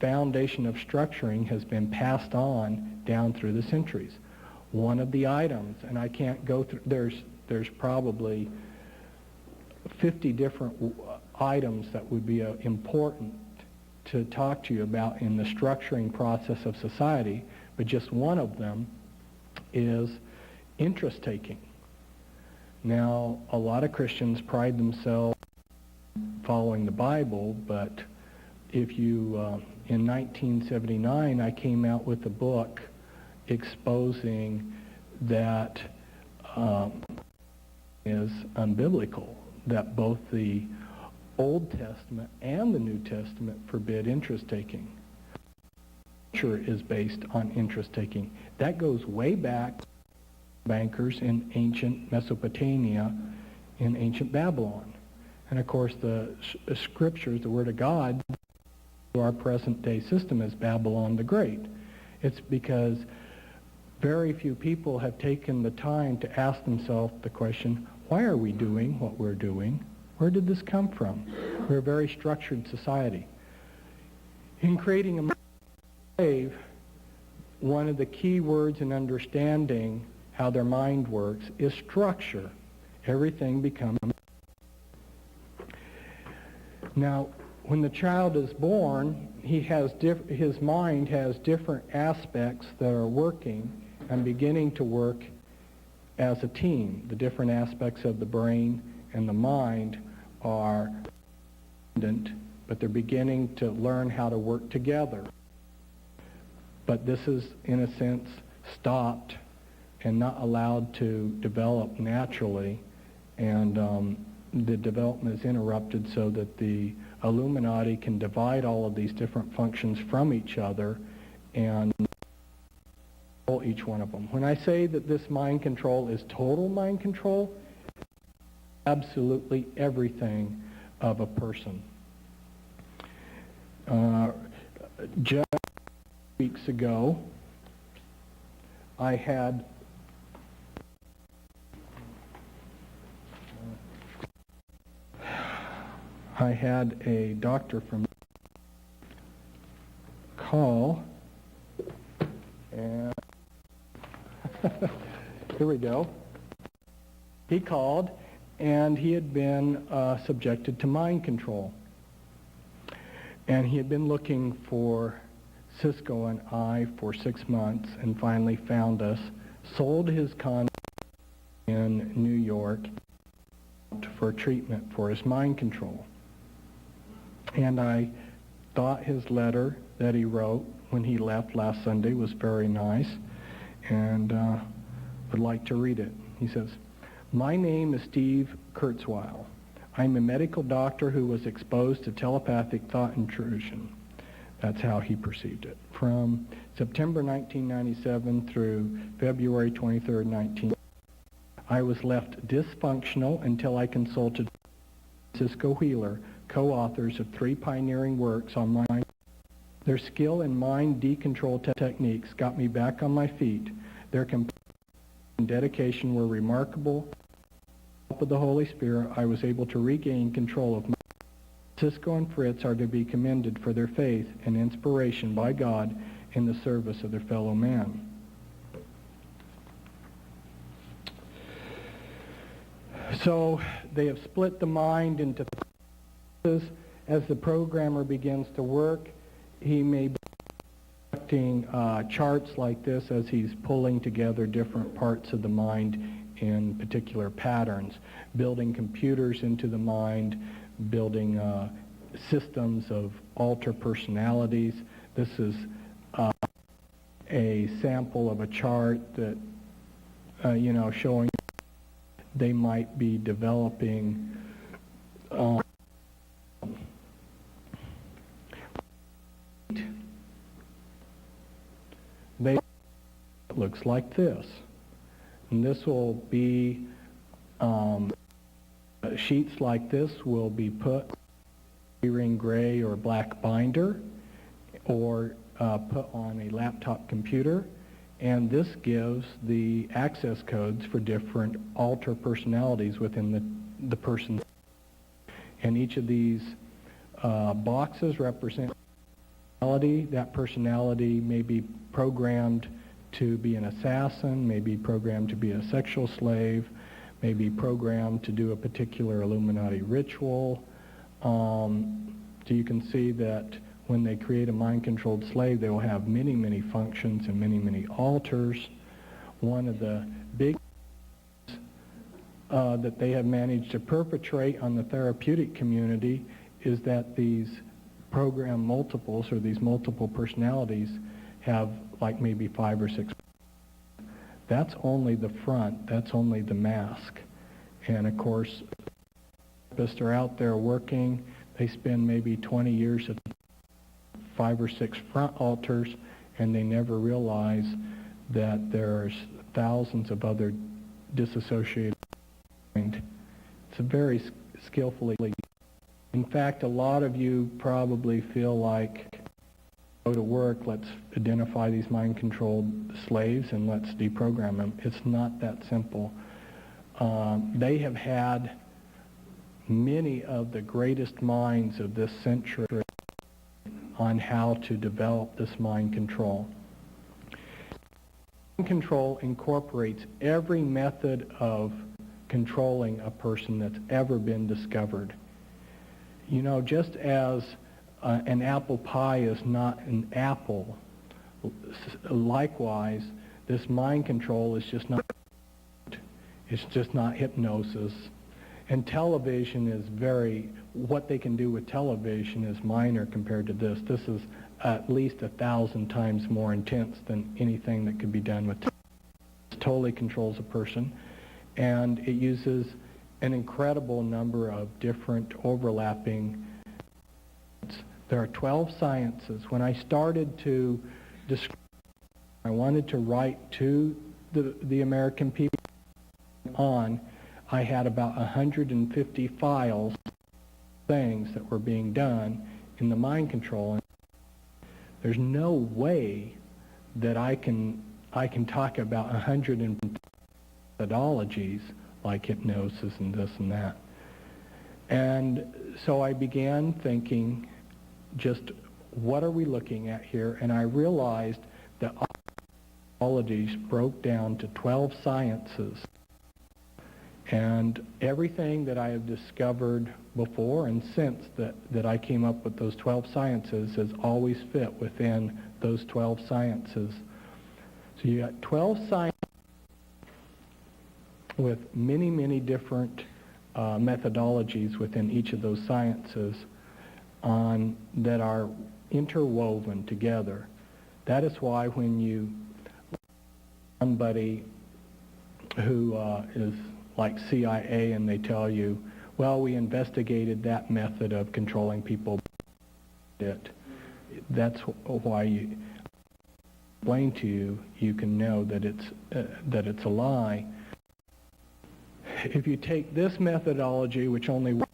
foundation of structuring has been passed on down through the centuries. One of the items, and I can't go through, there's probably 50 different items that would be important to talk to you about in the structuring process of society, but just one of them is interest taking. Now, a lot of Christians pride themselves following the Bible, but if you, in 1979, I came out with a book exposing that is unbiblical, that both the Old Testament and the New Testament forbid interest taking. Culture is based on interest taking. That goes way back to bankers in ancient Mesopotamia, in ancient Babylon. And of course the scriptures, the Word of God, our present day system is Babylon the Great. It's because very few people have taken the time to ask themselves the question, why are we doing what we're doing? Where did this come from? We're a very structured society. In creating a slave, one of the key words in understanding how their mind works is structure. Everything becomes. Now, when the child is born, his mind has different aspects that are working and beginning to work as a team. The different aspects of the brain and the mind are independent, but they're beginning to learn how to work together. But this is, in a sense, stopped and not allowed to develop naturally, and the development is interrupted so that the Illuminati can divide all of these different functions from each other and control each one of them. When I say that this mind control is total mind control, absolutely everything of a person. Just weeks ago, I had a doctor from call, and here we go. He called, and he had been subjected to mind control. And he had been looking for Cisco and I for 6 months and finally found us, sold his condo in New York for treatment for his mind control. And I thought his letter that he wrote when he left last Sunday was very nice, and would like to read it. He says, "My name is Steve Kurzweil. I'm a medical doctor who was exposed to telepathic thought intrusion." That's how he perceived it. From September 1997 through February 23rd, 19. I was left dysfunctional until I consulted Cisco Wheeler, co-authors of 3 pioneering works on mind. Their skill in mind decontrol techniques got me back on my feet. Their compassion and dedication were remarkable. With the help of the Holy Spirit, I was able to regain control of my. Cisco and Fritz are to be commended for their faith and inspiration by God in the service of their fellow man. So they have split the mind into pieces. As the programmer begins to work, he may be conducting charts like this as he's pulling together different parts of the mind in particular patterns, building computers into the mind, building systems of alter personalities. This is a sample of a chart that, showing they might be developing it looks like this. And this will be sheets like this will be put in gray or black binder or put on a laptop computer, and this gives the access codes for different alter personalities within the person. And each of these boxes represent personality. That personality may be programmed to be an assassin, may be programmed to be a sexual slave, may be programmed to do a particular Illuminati ritual. So you can see that when they create a mind-controlled slave, they will have many, many functions and many, many alters. One of the big that they have managed to perpetrate on the therapeutic community is that these program multiples, or these multiple personalities, have like maybe 5 or 6. That's only the front, that's only the mask. And of course, therapists are out there working, they spend maybe 20 years at 5 or 6 front alters, and they never realize that there's thousands of other disassociated. It's a very skillfully. In fact, a lot of you probably feel like, go to work, let's identify these mind-controlled slaves and let's deprogram them. It's not that simple. They have had many of the greatest minds of this century on how to develop this mind control. Mind control incorporates every method of controlling a person that's ever been discovered. You know, just as an apple pie is not an apple, likewise, this mind control is just not, it's just not hypnosis. And television is what they can do with television is minor compared to this. This is at least 1,000 times more intense than anything that could be done with television. It totally controls a person, and it uses an incredible number of different overlapping. There are 12 sciences. When I started to describe, I wanted to write to the American people on, I had about 150 files, things that were being done in the mind control. There's no way that I can talk about 100 methodologies like hypnosis and this and that. And so I began thinking, just what are we looking at here? And I realized that all methodologies broke down to 12 sciences. And everything that I have discovered before and since that I came up with those 12 sciences has always fit within those 12 sciences. So you got 12 sciences with many, many different methodologies within each of those sciences that are interwoven together. That is why when you somebody who is like CIA and they tell you, well, we investigated that method of controlling people, that's why you explain to you, you can know that it's a lie. If you take this methodology, which only works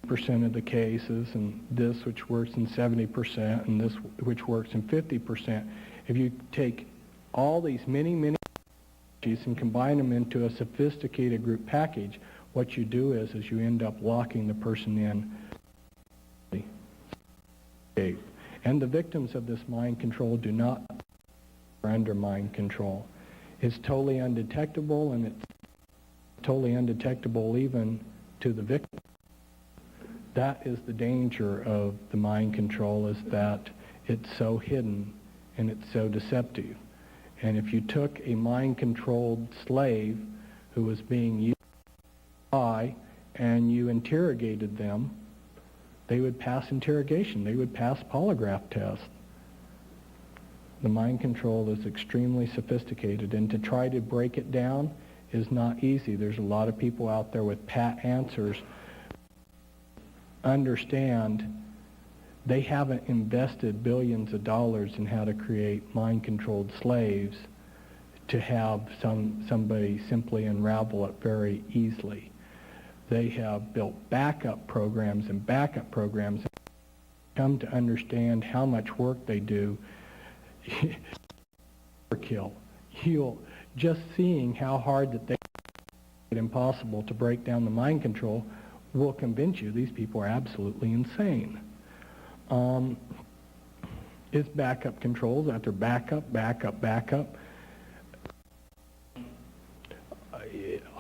in 50% of the cases, and this, which works in 70%, and this, which works in 50%, if you take all these many methodologies and combine them into a sophisticated group package, what you do is you end up locking the person in. And the victims of this mind control do not are under mind control. It's totally undetectable, and it's totally undetectable even to the victim. That is the danger of the mind control, is that it's so hidden and it's so deceptive. And if you took a mind-controlled slave who was being used by and you interrogated them, they would pass interrogation. They would pass polygraph tests. The mind control is extremely sophisticated, and to try to break it down is not easy. There's a lot of people out there with pat answers. Understand, they haven't invested billions of dollars in how to create mind-controlled slaves to have somebody simply unravel it very easily. They have built backup programs, come to understand how much work they do. Overkill. Just seeing how hard that they make it impossible to break down the mind control will convince you these people are absolutely insane. It's backup controls after backup.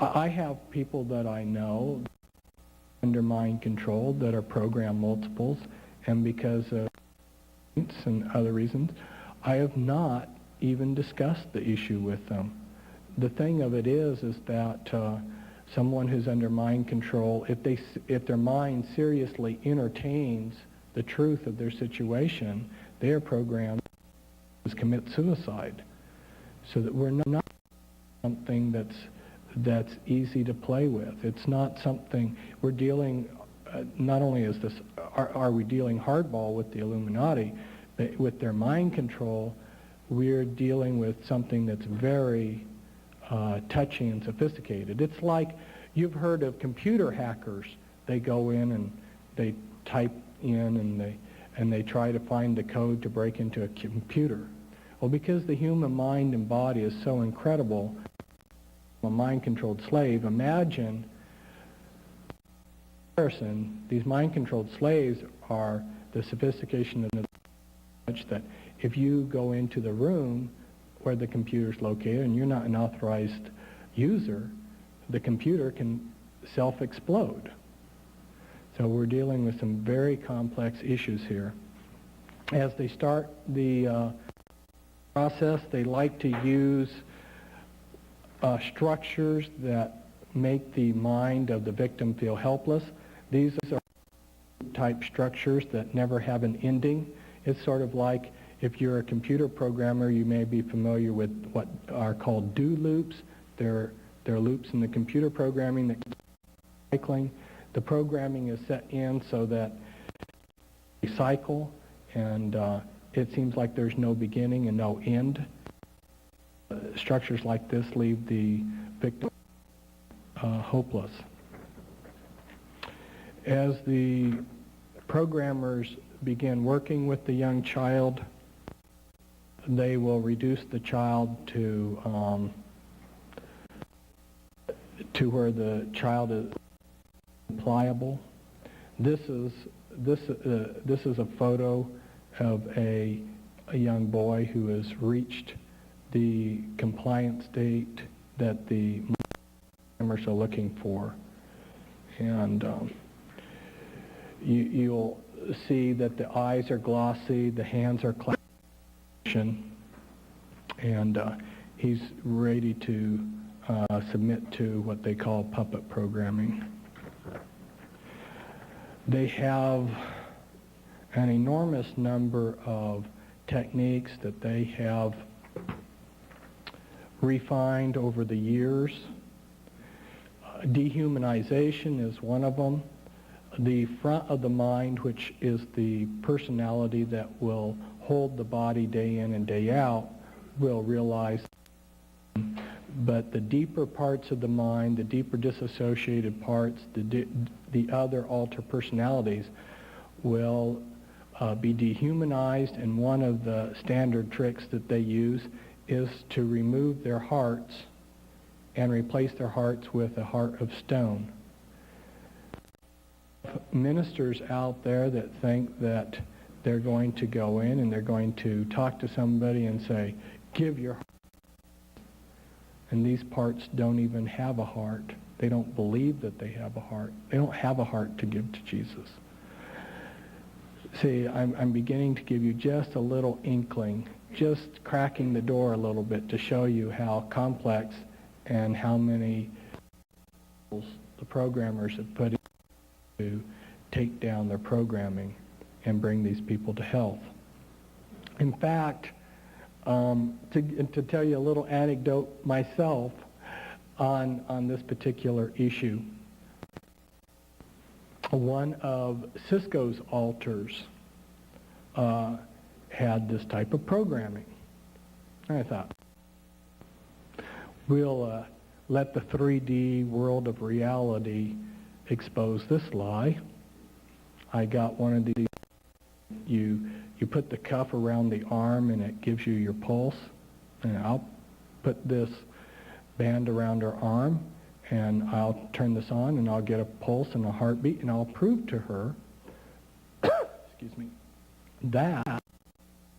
I have people that I know under mind control that are program multiples, and because of and other reasons, I have not even discussed the issue with them. The thing of it is that someone who's under mind control, if their mind seriously entertains the truth of their situation, they are programmed to commit suicide. So that we're not something that's easy to play with. It's not something we're dealing. Not only is this, are we dealing hardball with the Illuminati, but with their mind control, we're dealing with something that's very touchy and sophisticated. It's like you've heard of computer hackers. They go in and they type in and they try to find the code to break into a computer. Well, because the human mind and body is so incredible, a mind-controlled slave, imagine these mind-controlled slaves are the sophistication of such that if you go into the room where the computer is located and you're not an authorized user, the computer can self-explode. So we're dealing with some very complex issues here. As they start the process, they like to use structures that make the mind of the victim feel helpless. These are type structures that never have an ending. It's sort of like if you're a computer programmer, you may be familiar with what are called do loops. They're loops in the computer programming that cycling. The programming is set in so that you cycle, and it seems like there's no beginning and no end. Structures like this leave the victim hopeless. As the programmers begin working with the young child, they will reduce the child to where the child is pliable. This is a photo of a young boy who has reached the compliance state that the programmers are looking for, and you'll see that the eyes are glossy, the hands are classified, and he's ready to submit to what they call puppet programming. They have an enormous number of techniques that they have refined over the years. Dehumanization is one of them. The front of the mind, which is the personality that will hold the body day in and day out, will realize. But the deeper parts of the mind, the deeper disassociated parts, the other alter personalities will be dehumanized, and one of the standard tricks that they use is to remove their hearts and replace their hearts with a heart of stone. Ministers out there that think that they're going to go in and they're going to talk to somebody and say, give your heart. And these parts don't even have a heart. They don't believe that they have a heart. They don't have a heart to give to Jesus. See, I'm beginning to give you just a little inkling, just cracking the door a little bit to show you how complex and how many the programmers have put in to take down their programming and bring these people to health. In fact, to tell you a little anecdote myself on this particular issue, one of Cisco's altars had this type of programming. And I thought, we'll let the 3D world of reality expose this lie. I got one of these, you put the cuff around the arm and it gives you your pulse. And I'll put this band around her arm and I'll turn this on and I'll get a pulse and a heartbeat and I'll prove to her, excuse me, that I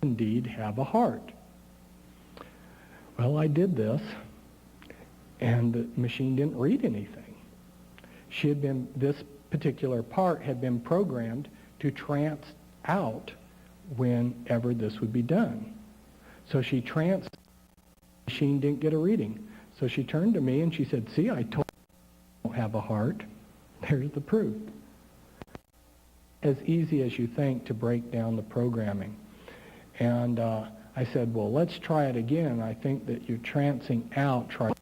indeed have a heart. Well, I did this and the machine didn't read anything. This particular part had been programmed to trance out whenever this would be done. So she tranced, the machine didn't get a reading. So she turned to me and she said, see, I told you I don't have a heart. There's the proof. As easy as you think to break down the programming. And I said, well, let's try it again. I think that you're trancing out, try to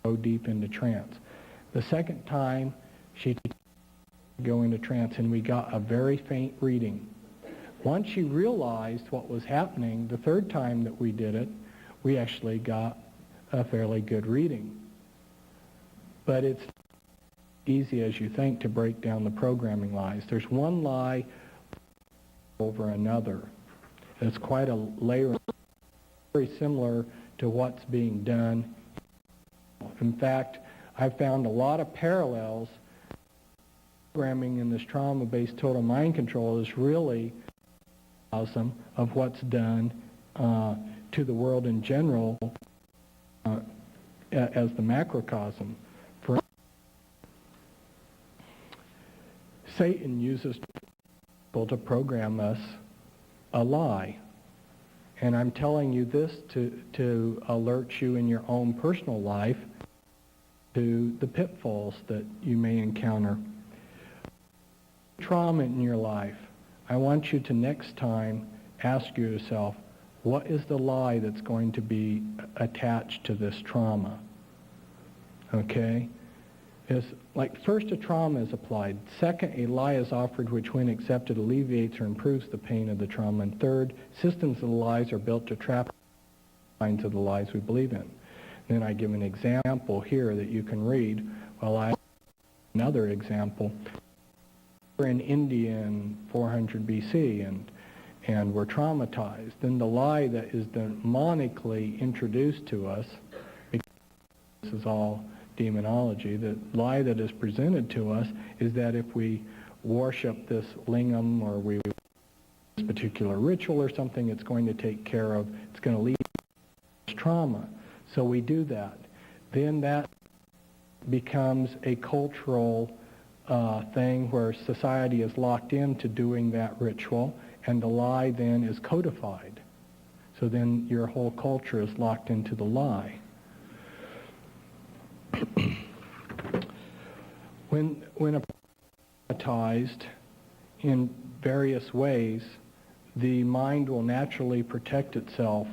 go deep into trance. The second time, she go into trance and we got a very faint reading. Once she realized what was happening, the third time that we did it, we actually got a fairly good reading. But it's easy as you think to break down the programming lies. There's one lie over another. It's quite a layer, very similar to what's being done. In fact, I've found a lot of parallels. Programming in this trauma-based total mind control is really awesome of what's done to the world in general as the macrocosm. Satan uses people to program us a lie. And I'm telling you this to alert you in your own personal life to the pitfalls that you may encounter. Trauma in your life, I want you to next time ask yourself, what is the lie that's going to be attached to this trauma? Okay? It's like, first, a trauma is applied. Second, a lie is offered which, when accepted, alleviates or improves the pain of the trauma. And third, systems of the lies are built to trap the minds of the lies we believe in. Then I give an example here that you can read while I another example. We're in India in 400 BC and we're traumatized. Then the lie that is demonically introduced to us, because this is all demonology, the lie that is presented to us is that if we worship this lingam or we do this particular ritual or something, it's going to take care of, it's going to lead to trauma. So we do that. Then that becomes a cultural thing where society is locked into doing that ritual, and the lie then is codified. So then your whole culture is locked into the lie. When a traumatized in various ways, the mind will naturally protect itself.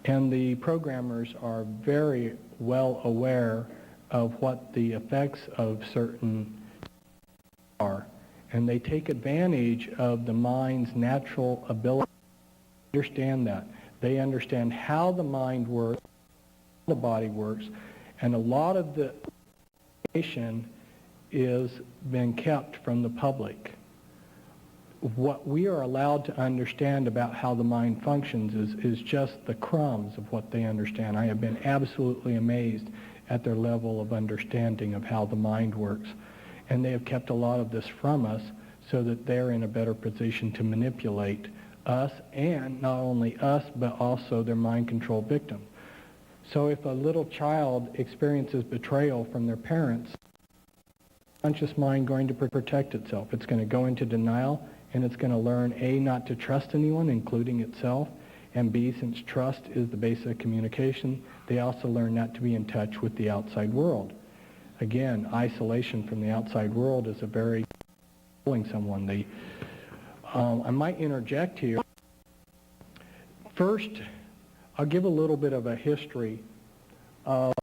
And the programmers are very well aware of what the effects of certain are. And they take advantage of the mind's natural ability to understand that. They understand how the mind works, how the body works, and a lot of the information is been kept from the public. What we are allowed to understand about how the mind functions is just the crumbs of what they understand. I have been absolutely amazed at their level of understanding of how the mind works. And they have kept a lot of this from us so that they're in a better position to manipulate us, and not only us, but also their mind control victim. So if a little child experiences betrayal from their parents, the conscious mind going to protect itself. It's going to go into denial, and it's going to learn, A, not to trust anyone, including itself, and B, since trust is the basis of communication, they also learn not to be in touch with the outside world. Again, isolation from the outside world is a very someone. I might interject here. First, I'll give a little bit of a history of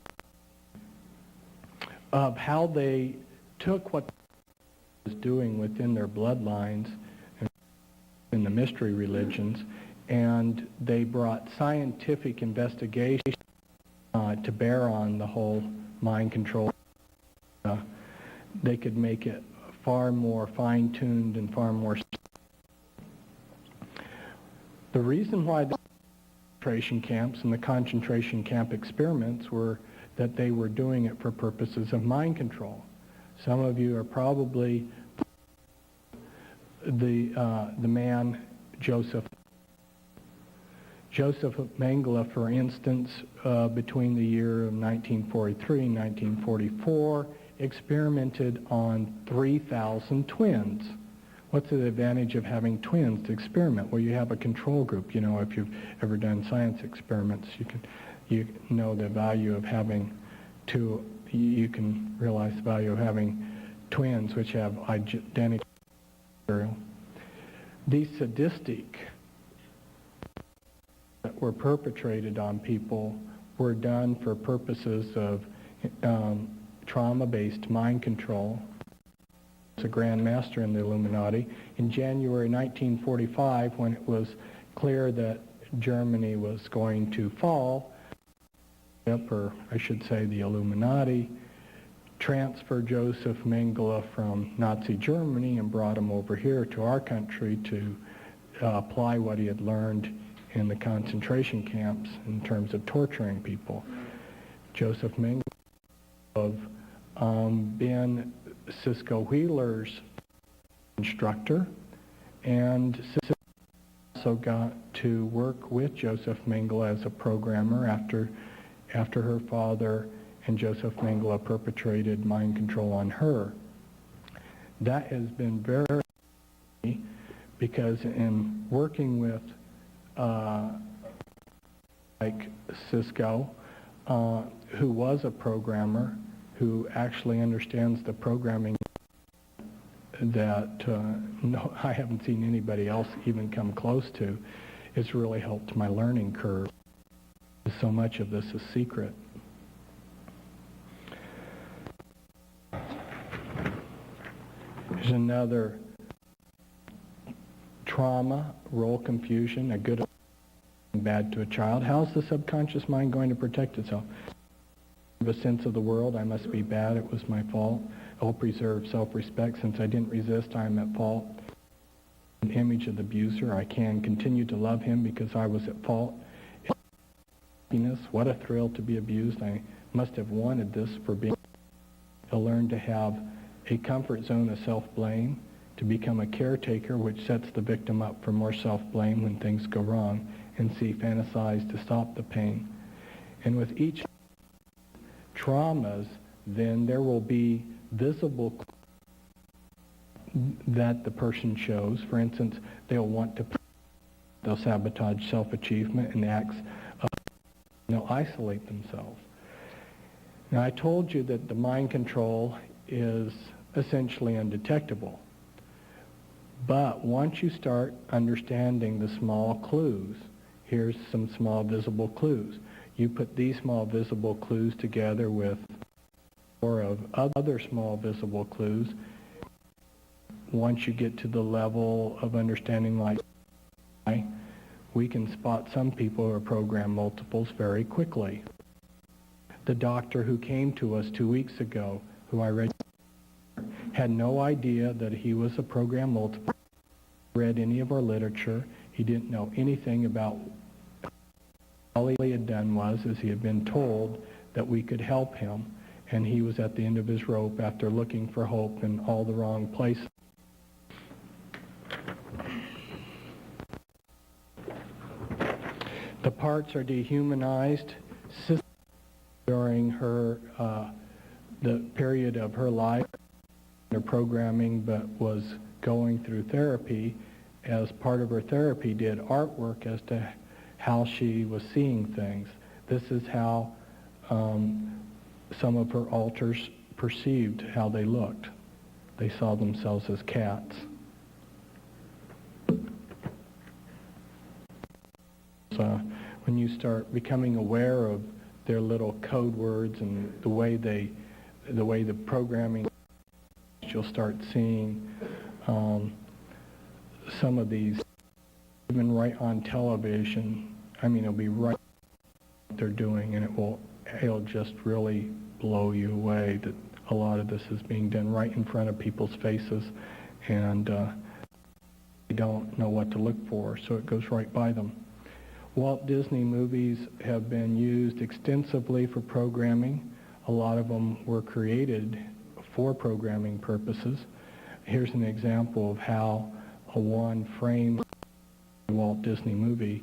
how they took what they was doing within their bloodlines and in the mystery religions, and they brought scientific investigation to bear on the whole mind control they could make it far more fine-tuned and far more. The reason why the concentration camps and the concentration camp experiments were that they were doing it for purposes of mind control. Some of you are probably the man Joseph Mengele, for instance, between the year of 1943 and 1944, experimented on 3,000 twins. What's the advantage of having twins to experiment? Well, you have a control group. You know, if you've ever done science experiments, you know the value of having two. You can realize the value of having twins which have identical material. These sadistic that were perpetrated on people were done for purposes of trauma-based mind control. It's a Grand Master in the Illuminati. In January 1945, when it was clear that Germany was going to fall, or I should say the Illuminati, transferred Joseph Mengele from Nazi Germany and brought him over here to our country to apply what he had learned in the concentration camps in terms of torturing people. Joseph Mengele of been Cisco Wheeler's instructor, and Cisco also got to work with Joseph Mengele as a programmer after her father and Joseph Mengele perpetrated mind control on her. That has been very, because in working with like Cisco, who was a programmer, who actually understands the programming that no, I haven't seen anybody else even come close to, it's really helped my learning curve. So much of this is secret. There's another trauma, role confusion, a good and bad to a child. How's the subconscious mind going to protect itself? A sense of the world, I must be bad, it was my fault. I'll preserve self-respect. Since I didn't resist, I am at fault. An image of the abuser, I can continue to love him because I was at fault. Happiness, what a thrill to be abused. I must have wanted this for being. To learn to have a comfort zone of self-blame, to become a caretaker, which sets the victim up for more self-blame when things go wrong, and see, fantasize to stop the pain. And with each traumas, then there will be visible that the person shows. For instance, they'll sabotage self-achievement and acts of, they'll isolate themselves. Now, I told you that the mind control is essentially undetectable. But once you start understanding the small clues, here's some small visible clues. You put these small visible clues together with or of other small visible clues. Once you get to the level of understanding like we can spot some people who are program multiples very quickly. The doctor who came to us 2 weeks ago, who I read, had no idea that he was a program multiple, read any of our literature. He didn't know anything about. All he had done was he had been told that we could help him, and he was at the end of his rope after looking for hope in all the wrong places. The parts are dehumanized. During her, the period of her life, her programming, but was going through therapy, as part of her therapy did artwork as to how she was seeing things. This is how some of her alters perceived how they looked. They saw themselves as cats. So when you start becoming aware of their little code words and the way the programming, you'll start seeing some of these, even right on television. I mean, it'll be right what they're doing, and it'll just really blow you away that a lot of this is being done right in front of people's faces, and they don't know what to look for, so it goes right by them. Walt Disney movies have been used extensively for programming. A lot of them were created for programming purposes. Here's an example of how a one-frame Walt Disney movie,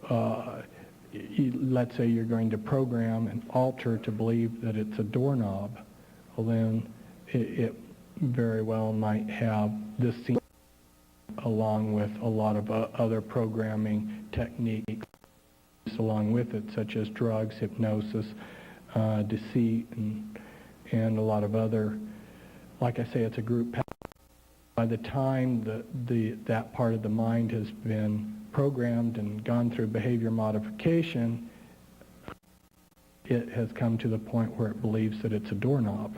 let's say you're going to program an altar to believe that it's a doorknob. Well, then it very well might have this scene along with a lot of other programming techniques along with it, such as drugs, hypnosis, deceit, and a lot of other, like I say, it's a group. By the time that part of the mind has been programmed and gone through behavior modification, it has come to the point where it believes that it's a doorknob.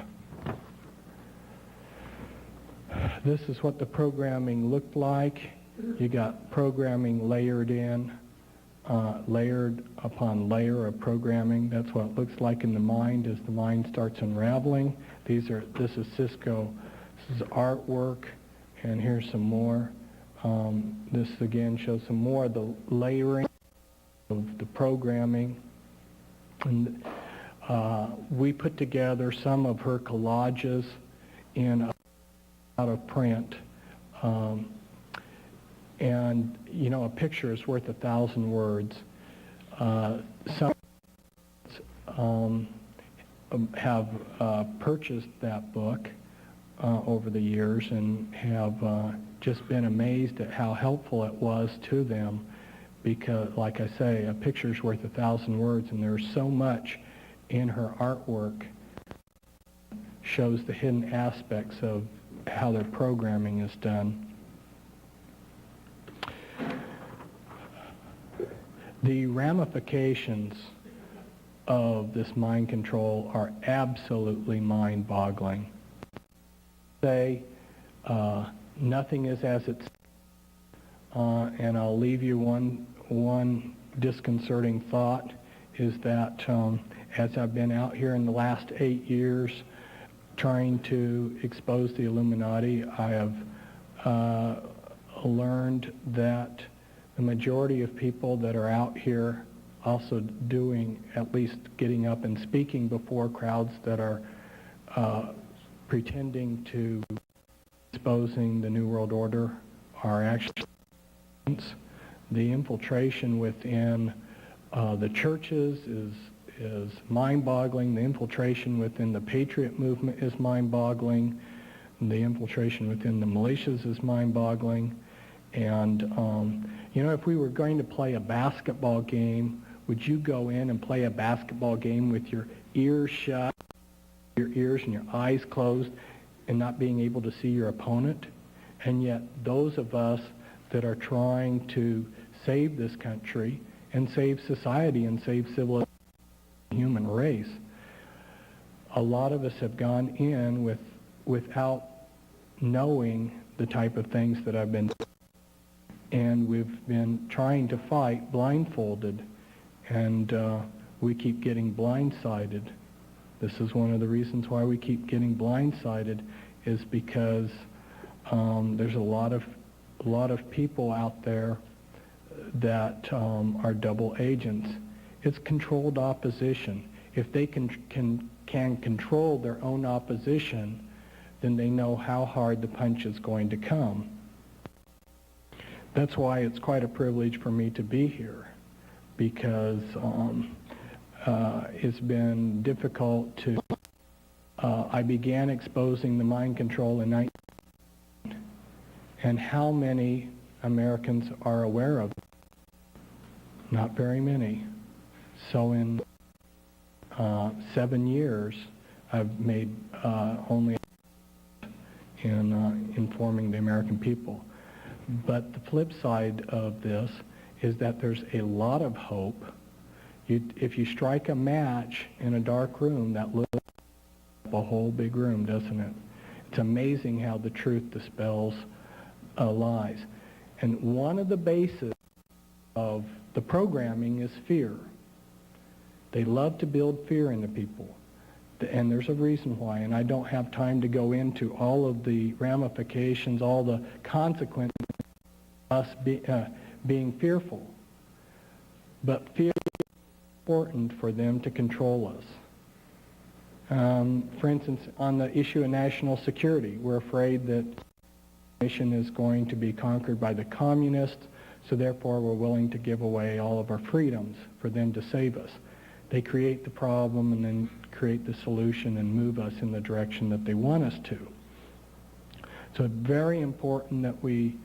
This is what the programming looked like. You got programming layered in, layered upon layer of programming. That's what it looks like in the mind as the mind starts unraveling. This is Cisco's artwork, and here's some more. This again shows some more of the layering of the programming. And we put together some of her collages in out of print. And, you know, a picture is worth 1,000 words. Some have purchased that book over the years and have just been amazed at how helpful it was to them, because, like I say, a picture is worth 1,000 words, and there's so much in her artwork shows the hidden aspects of how their programming is done. The ramifications of this mind control are absolutely mind-boggling. Say, nothing is as it's, and I'll leave you one disconcerting thought, is that as I've been out here in the last 8 years trying to expose the Illuminati, I have learned that the majority of people that are out here also doing, at least getting up and speaking before crowds that are pretending to exposing the New World Order, are actually the infiltration within the churches is mind-boggling. The infiltration within the Patriot movement is mind-boggling. The infiltration within the militias is mind-boggling. And, you know, if we were going to play a basketball game, would you go in and play a basketball game with your ears shut, your ears and your eyes closed, and not being able to see your opponent? And yet those of us that are trying to save this country and save society and save civilization, the human race, a lot of us have gone in without knowing the type of things that I've been, and we've been trying to fight blindfolded, and we keep getting blindsided. This is one of the reasons why we keep getting blindsided, is because there's a lot of people out there that are double agents. It's controlled opposition. If they can control their own opposition, then they know how hard the punch is going to come. That's why it's quite a privilege for me to be here, because it's been difficult to... I began exposing the mind control in 19... And how many Americans are aware of it? Not very many. So in 7 years, I've made only in informing the American people. But the flip side of this is that there's a lot of hope. If you strike a match in a dark room, that looks like a whole big room, doesn't it? It's amazing how the truth dispels lies. And one of the bases of the programming is fear. They love to build fear into people. And there's a reason why, and I don't have time to go into all of the ramifications, all the consequences of us being fearful. But fear is important for them to control us. For instance, on the issue of national security, we're afraid that the nation is going to be conquered by the communists, so therefore we're willing to give away all of our freedoms for them to save us. They create the problem and then create the solution and move us in the direction that they want us to. So it's very important that we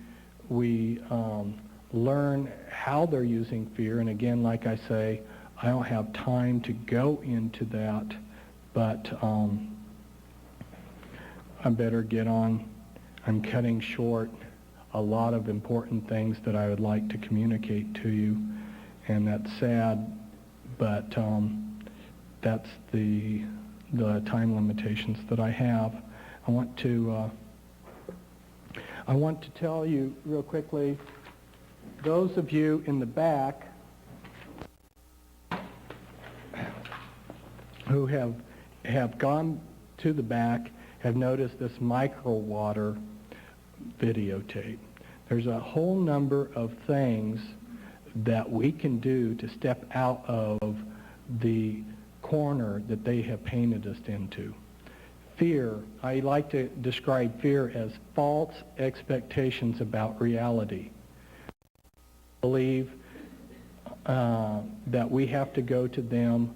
learn how they're using fear. And again, like I say, I don't have time to go into that, but I better get on. I'm cutting short a lot of important things that I would like to communicate to you, and that's sad, but that's the time limitations that I have. I want to tell you real quickly, those of you in the back who have gone to the back have noticed this micro water videotape. There's a whole number of things that we can do to step out of the corner that they have painted us into. Fear, I like to describe fear as false expectations about reality. Believe that we have to go to them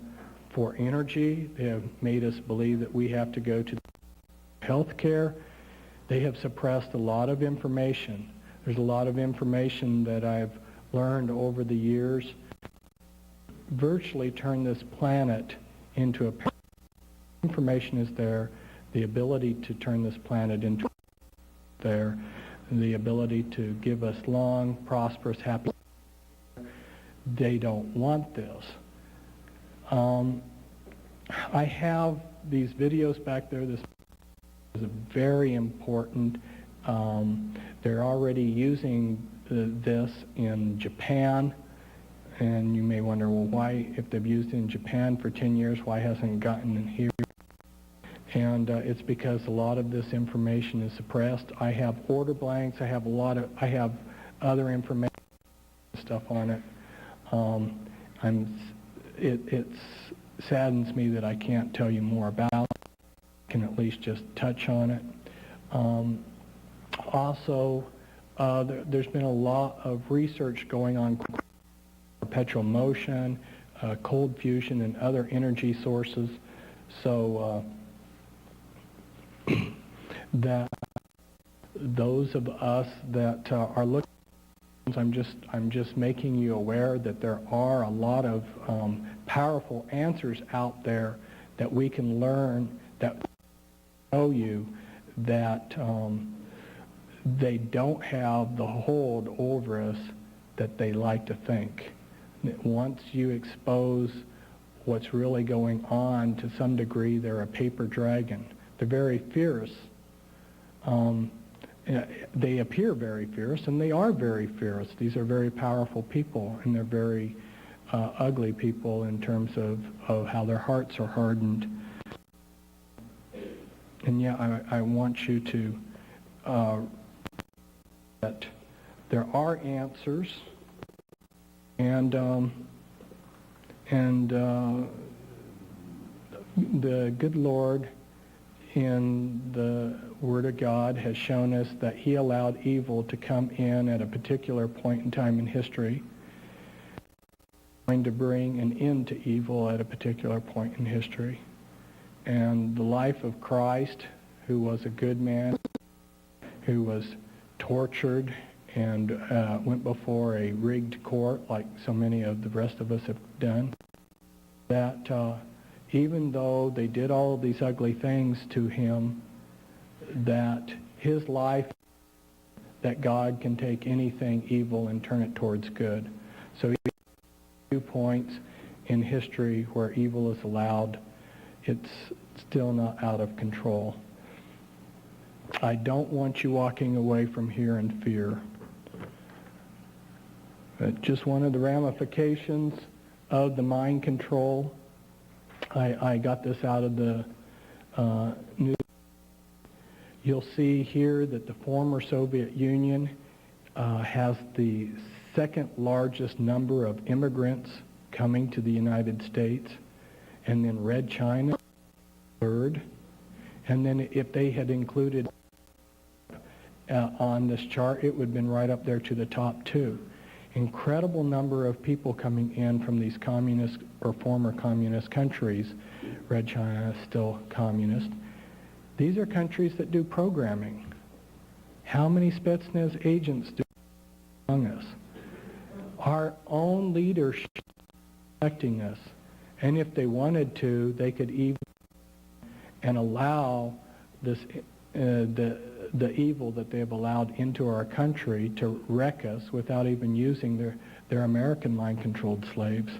for energy. They have made us believe that we have to go to health care. They have suppressed a lot of information. There's a lot of information that I've learned over the years. Virtually turn this planet into a information is there, the ability to turn this planet into there, the ability to give us long, prosperous, happy. They don't want this. I have these videos back there. This is very important. They're already using this in Japan, and you may wonder, well, why, if they've used it in Japan for 10 years, why hasn't it gotten in here? And it's because a lot of this information is suppressed. I have order blanks. I have other information stuff on it. It saddens me that I can't tell you more about it. I can at least just touch on it. Also, there's been a lot of research going on perpetual motion, cold fusion, and other energy sources. So that those of us that are looking, I'm just making you aware that there are a lot of powerful answers out there that we can learn that show you that they don't have the hold over us that they like to think. Once you expose what's really going on, to some degree, they're a paper dragon. They're very fierce. They appear very fierce, and they are very fierce. These are very powerful people, and they're very ugly people in terms of how their hearts are hardened. And yeah, I want you to that there are answers, and the good Lord in the Word of God has shown us that He allowed evil to come in at a particular point in time in history, going to bring an end to evil at a particular point in history. And the life of Christ, who was a good man, who was tortured and went before a rigged court like so many of the rest of us have done, that even though they did all of these ugly things to him, that his life, that God can take anything evil and turn it towards good. So 2 points in history where evil is allowed, it's still not out of control. I don't want you walking away from here in fear. But just one of the ramifications of the mind control. I got this out of the news. You'll see here that the former Soviet Union has the second largest number of immigrants coming to the United States, and then Red China third, and then if they had included on this chart, it would have been right up there to the top two. Incredible number of people coming in from these communist or former communist countries. Red China is still communist. These are countries that do programming. How many Spetsnaz agents do among us? Our own leaders protecting us. And if they wanted to, they could even and allow this the evil that they have allowed into our country to wreck us without even using their American mind-controlled slaves.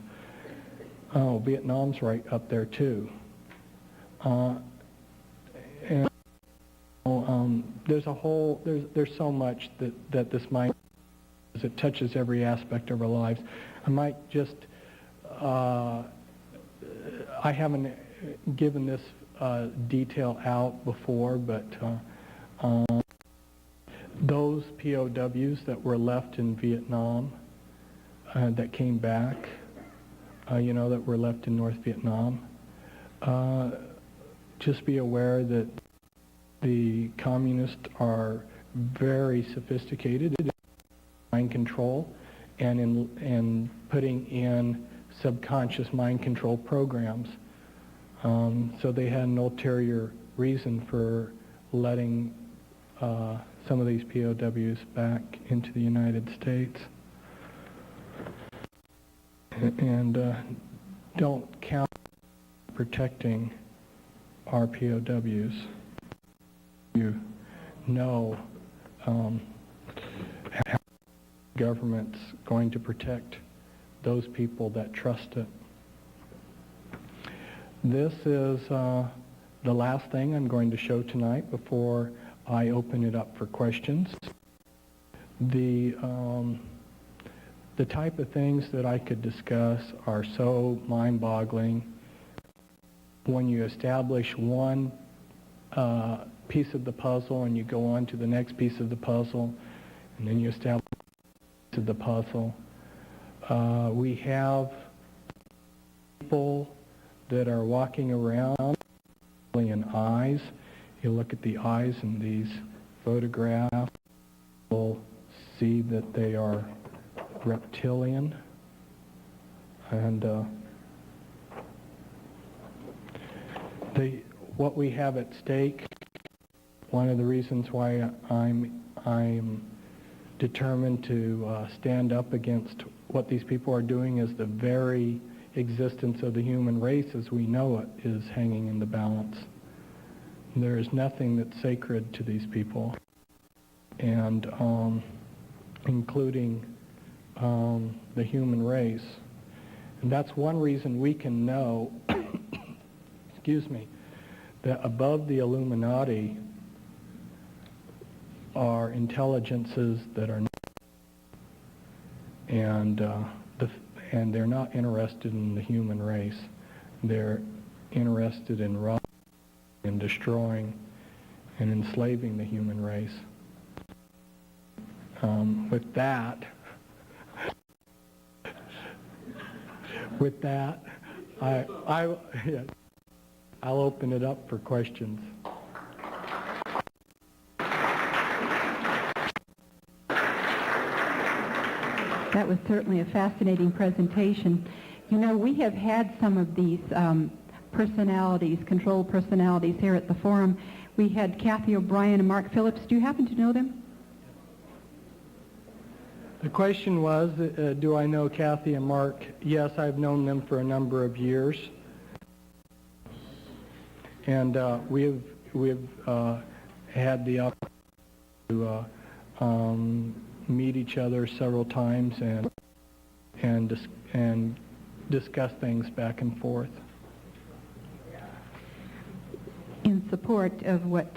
Oh, Vietnam's right up there too. And there's so much that this mind, it touches every aspect of our lives. I might just I haven't given this detail out before, but those POWs that were left in Vietnam that came back, that were left in North Vietnam, just be aware that the communists are very sophisticated in mind control and in putting in subconscious mind control programs. So they had an ulterior reason for letting some of these POWs back into the United States. And don't count protecting our POWs. You know how the government's going to protect those people that trust it. This is the last thing I'm going to show tonight before I open it up for questions. The type of things that I could discuss are so mind-boggling. When you establish one piece of the puzzle and you go on to the next piece of the puzzle, and then you establish a piece of the puzzle, we have people that are walking around in eyes. You look at the eyes in these photographs, you'll see that they are reptilian, and what we have at stake, one of the reasons why I'm determined to stand up against what these people are doing is the very existence of the human race as we know it is hanging in the balance. There is nothing that's sacred to these people, and including the human race. And that's one reason we can know, excuse me, that above the Illuminati are intelligences that are not, and they're not interested in the human race. They're interested in robbing and destroying and enslaving the human race. With that, I'll open it up for questions. That was certainly a fascinating presentation. You know, we have had some of these personalities, controlled personalities here at the forum. We had Kathy O'Brien and Mark Phillips. Do you happen to know them? The question was, do I know Kathy and Mark? Yes, I've known them for a number of years. And we've had the opportunity to meet each other several times and discuss things back and forth. In support of what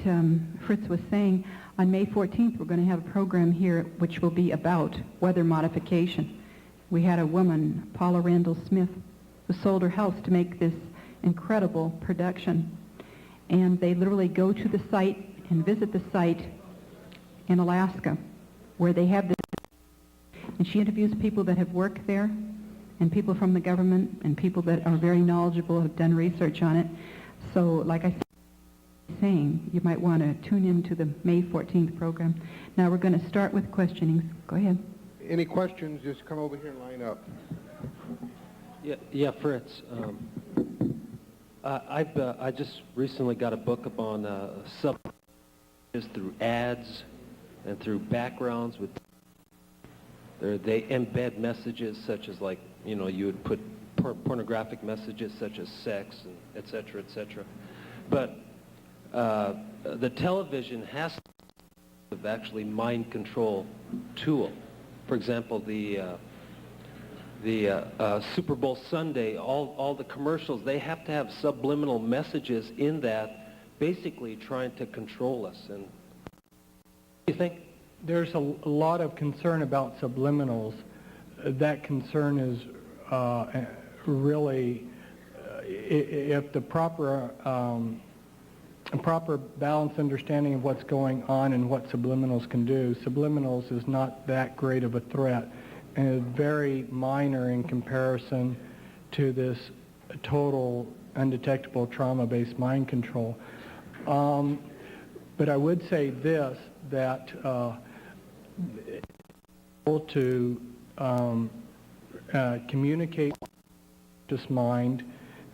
Fritz was saying, on May 14th we're going to have a program here which will be about weather modification. We had a woman, Paula Randall Smith, who sold her house to make this incredible production. And they literally go to the site and visit the site in Alaska where they have this. And she interviews people that have worked there and people from the government and people that are very knowledgeable, have done research on it. So like I said, saying, you might want to tune into the May 14th program. Now we're going to start with questioning. Go ahead. Any questions, just come over here and line up. Yeah, Fritz. I just recently got a book upon through ads and through backgrounds with they embed messages such as, like, you know, you would put pornographic messages such as sex and et cetera, but the television has to actually mind control tool. For example, the Super Bowl Sunday, all the commercials, they have to have subliminal messages in that, basically trying to control us. And you think? There's a lot of concern about subliminals. That concern is really, if the proper balanced understanding of what's going on and what subliminals can do, subliminals is not that great of a threat, and is very minor in comparison to this total undetectable trauma-based mind control. But I would say this, that to communicate with the conscious mind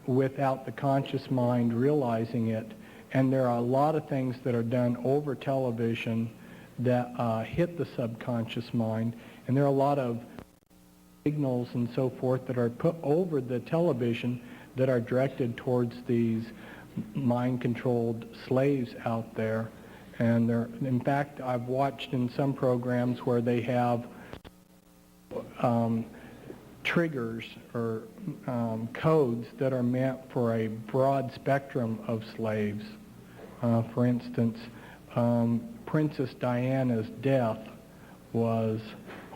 without the conscious mind realizing it. And there are a lot of things that are done over television that hit the subconscious mind. And there are a lot of signals and so forth that are put over the television that are directed towards these mind-controlled slaves out there. And in fact, I've watched in some programs where they have triggers or codes that are meant for a broad spectrum of slaves. For instance, Princess Diana's death was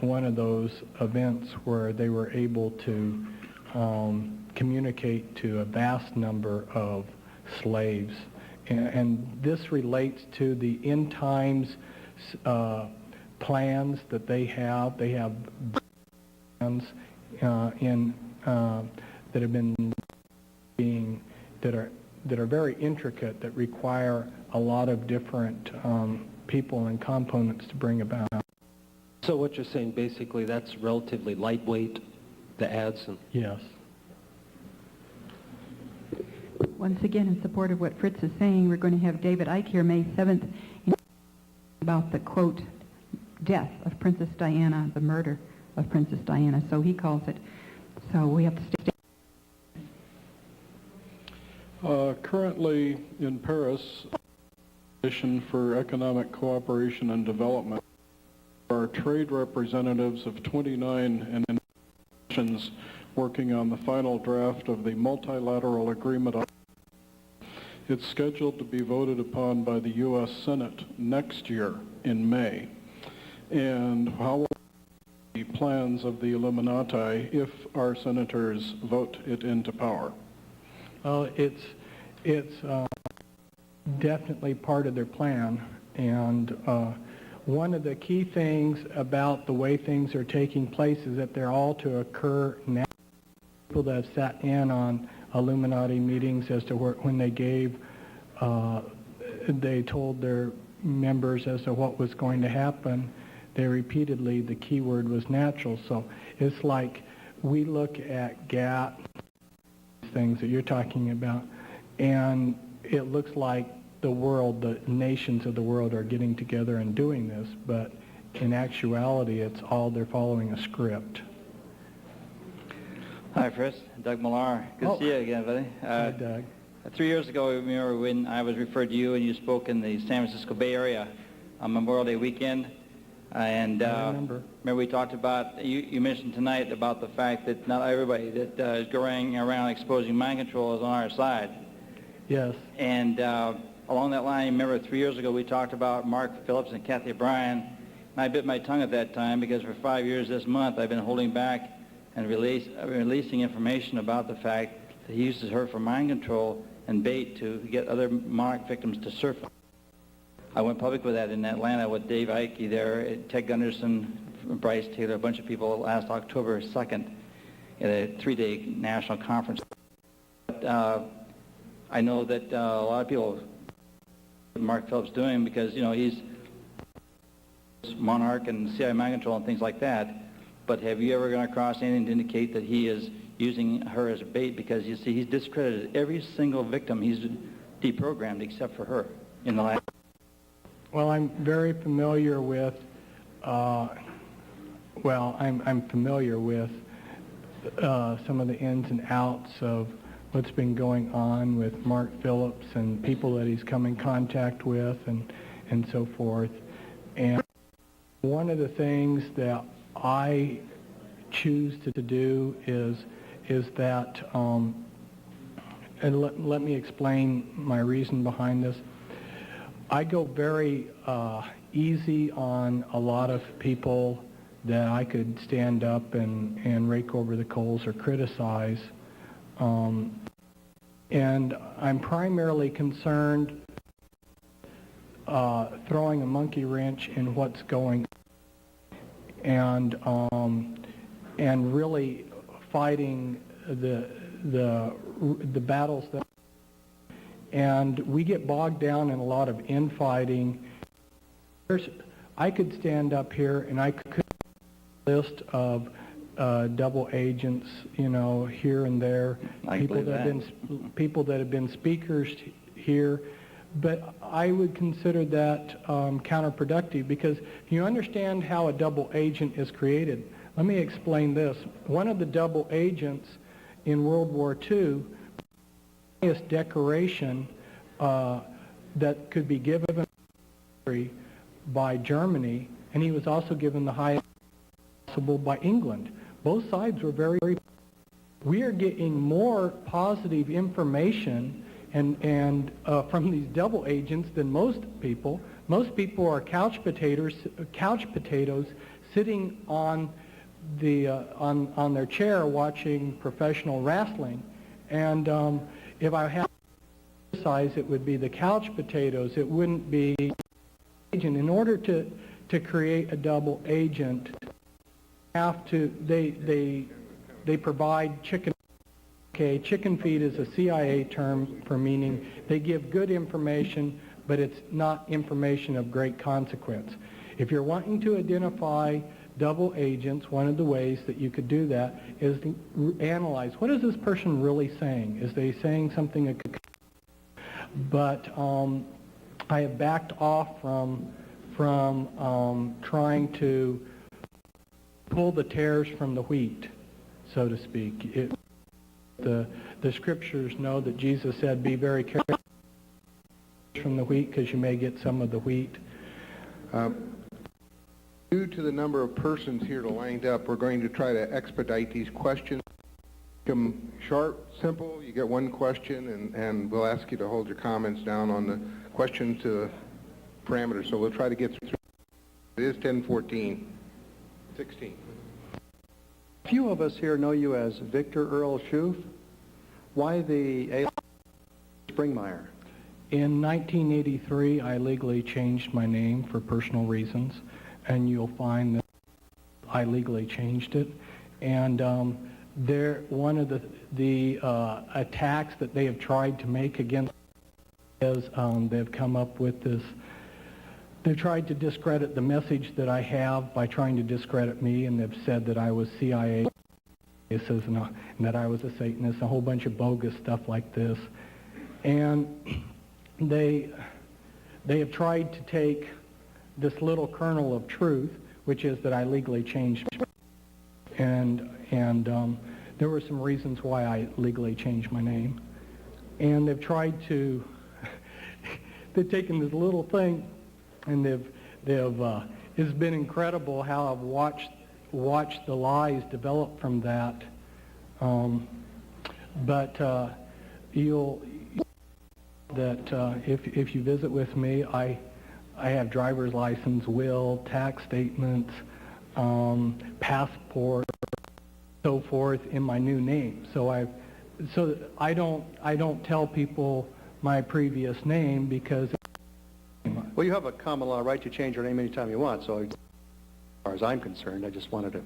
one of those events where they were able to communicate to a vast number of slaves. And this relates to the end times plans that they have. They have plans that have been being that are very intricate, that require a lot of different people and components to bring about. So what you're saying, basically, that's relatively lightweight, the ads? And Yes. Once again, in support of what Fritz is saying, we're going to have David Icke here May 7th about the, quote, death of Princess Diana, the murder of Princess Diana, so he calls it. So we have to stay. Currently in Paris, Commission for Economic Cooperation and Development, there are trade representatives of 29 nations working on the final draft of the multilateral agreement. It's scheduled to be voted upon by the U.S. Senate next year in May. And how will the plans of the Illuminati if our senators vote it into power? Well, it's definitely part of their plan, and one of the key things about the way things are taking place is that they're all to occur now. People that have sat in on Illuminati meetings as to when they gave, they told their members as to what was going to happen. They repeatedly, the key word was natural. So it's like we look at GATT, things that you're talking about, and it looks like the world, the nations of the world are getting together and doing this, but in actuality, it's all they're following a script. Hi, Fritz. Doug Millar. Good to see you again, buddy. Hi, Doug. 3 years ago, remember when I was referred to you and you spoke in the San Francisco Bay Area on Memorial Day weekend? And I remember we talked about, you mentioned tonight about the fact that not everybody that is going around exposing mind control is on our side. Yes. And along that line, remember 3 years ago we talked about Mark Phillips and Kathy O'Brien, and I bit my tongue at that time because for 5 years this month I've been holding back and releasing information about the fact he uses her for mind control and bait to get other monarch victims to surf. I went public with that in Atlanta with Dave Icke there, Ted Gunderson, Bryce Taylor, a bunch of people last October 2nd at a 3-day national conference. But, I know that a lot of people, Mark Phillips doing, because, you know, he's monarch and CIA mind control and things like that. But have you ever gone across anything to indicate that he is using her as a bait? Because you see, he's discredited every single victim. He's deprogrammed except for her in the last. Well, I'm very familiar with, I'm familiar with some of the ins and outs of what's been going on with Mark Phillips and people that he's come in contact with and so forth. And one of the things that I choose to do is that, and let me explain my reason behind this. I go very easy on a lot of people that I could stand up and rake over the coals or criticize. And I'm primarily concerned throwing a monkey wrench in what's going on and really fighting the battles that. And we get bogged down in a lot of infighting. I could stand up here and I could list of double agents, you know, here and there, people that have been speakers here, but I would consider that counterproductive, because you understand how a double agent is created. Let me explain this. One of the double agents in World War II, the highest decoration that could be given by Germany, and he was also given the highest possible by England. Both sides were very, very. We are getting more positive information and from these double agents than most people. Most people are couch potatoes sitting on the on their chair watching professional wrestling. And if I had to size, it would be the couch potatoes. It wouldn't be agent. In order to create a double agent, have to they provide chicken. Okay, chicken feed is a CIA term for meaning they give good information, but it's not information of great consequence. If you're wanting to identify double agents, one of the ways that you could do that is analyze, what is this person really saying? Is they saying something? But I have backed off from trying to pull the tares from the wheat, so to speak. The scriptures know that Jesus said, be very careful from the wheat, because you may get some of the wheat. Due to the number of persons here lined up, we're going to try to expedite these questions. Make them short, simple. You get one question, and we'll ask you to hold your comments down on the question to parameters. So we'll try to get through. It is 10:14. 16. A few of us here know you as Victor Earl Schoof. Why the alias Springmeier? In 1983, I legally changed my name for personal reasons, and you'll find that I legally changed it. And one of the attacks that they have tried to make against is they've come up with this. They've tried to discredit the message that I have by trying to discredit me, and they've said that I was CIA and that I was a Satanist, a whole bunch of bogus stuff like this. And they have tried to take this little kernel of truth, which is that I legally changed, and there were some reasons why I legally changed my name. And they've tried to, they've taken this little thing, and it's been incredible how I've watched the lies develop from that. But you'll that if you visit with me, I have driver's license, will, tax statements, passport, so forth in my new name. So so I don't tell people my previous name because. Well, you have a common law right to change your name anytime you want, so as far as I'm concerned, I just wanted to...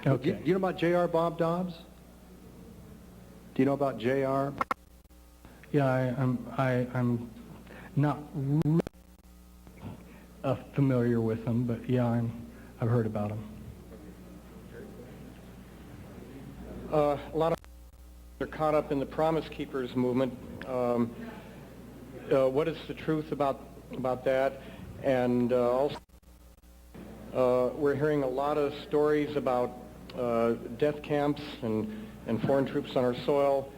Okay. Do you know about J.R. Bob Dobbs? Do you know about J.R.? Yeah, I'm not really familiar with them, but yeah, I've heard about them. A lot of are caught up in the Promise Keepers movement. What is the truth about that? And also, we're hearing a lot of stories about death camps and foreign troops on our soil.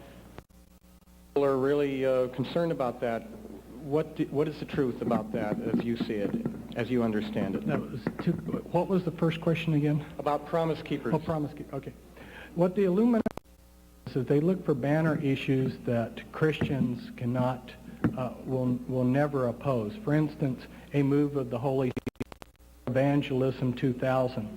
People are really concerned about that. What is the truth about that as you see it, as you understand it? That was what was the first question again? About Promise Keepers. Oh, Promise Keepers. Okay. What the Illuminati is they look for banner issues that Christians cannot, will never oppose. For instance, a move of the Holy Evangelism 2000.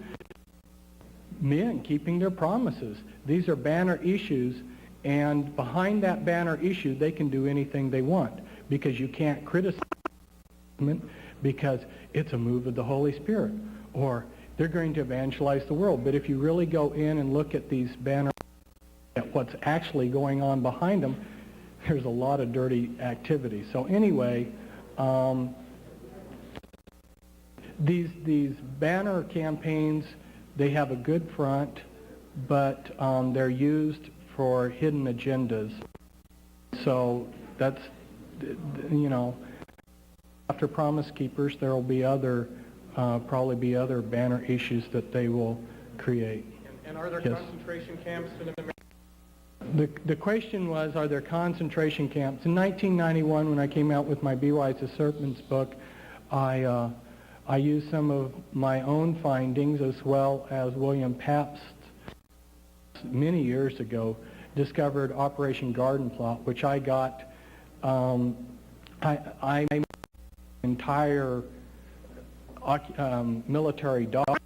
Men keeping their promises. These are banner issues, and behind that banner issue, they can do anything they want because you can't criticize it because it's a move of the Holy Spirit, or they're going to evangelize the world. But if you really go in and look at these banners, at what's actually going on behind them, there's a lot of dirty activity. So anyway, these banner campaigns, they have a good front, but they're used for hidden agendas. So that's, you know, after Promise Keepers, there will be other, probably be other banner issues that they will create. And are there Yes. concentration camps in America? The question was, are there concentration camps? In 1991, when I came out with my Be Wise as Serpents book, I used some of my own findings as well as William Pabst, many years ago, discovered Operation Garden Plot, which I got, I entire military document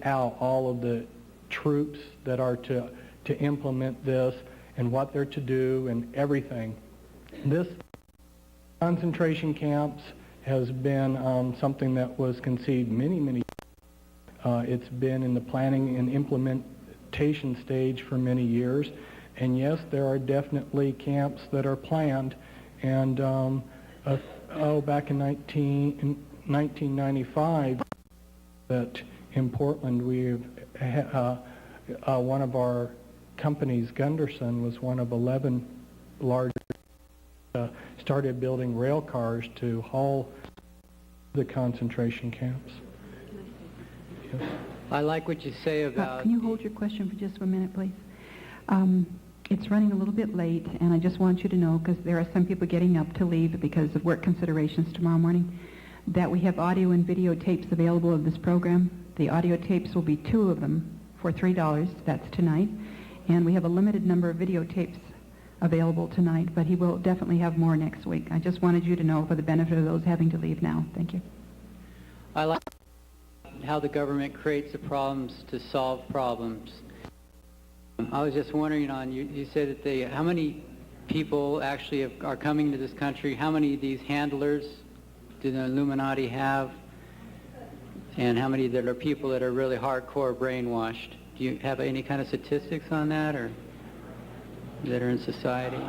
out all of the troops that are to implement this and what they're to do and everything. This concentration camps has been something that was conceived many years. It's been in the planning and implementation stage for many years. And yes, there are definitely camps that are planned. And back in 1995, that in Portland, we've one of our companies, Gunderson, was one of 11 large started building rail cars to haul the concentration camps. Yes. I like what you say about... Can you hold your question for just 1 minute, please? It's running a little bit late, and I just want you to know, because there are some people getting up to leave because of work considerations tomorrow morning, that we have audio and video tapes available of this program. The audio tapes will be 2 of them for $3. That's tonight. And we have a limited number of videotapes available tonight, but he will definitely have more next week. I just wanted you to know for the benefit of those having to leave now. Thank you. I like how the government creates the problems to solve problems. I was just wondering, you said that how many people actually are coming to this country? How many of these handlers do the Illuminati have? And how many that are people that are really hardcore brainwashed? Do you have any kind of statistics on that, or that are in society?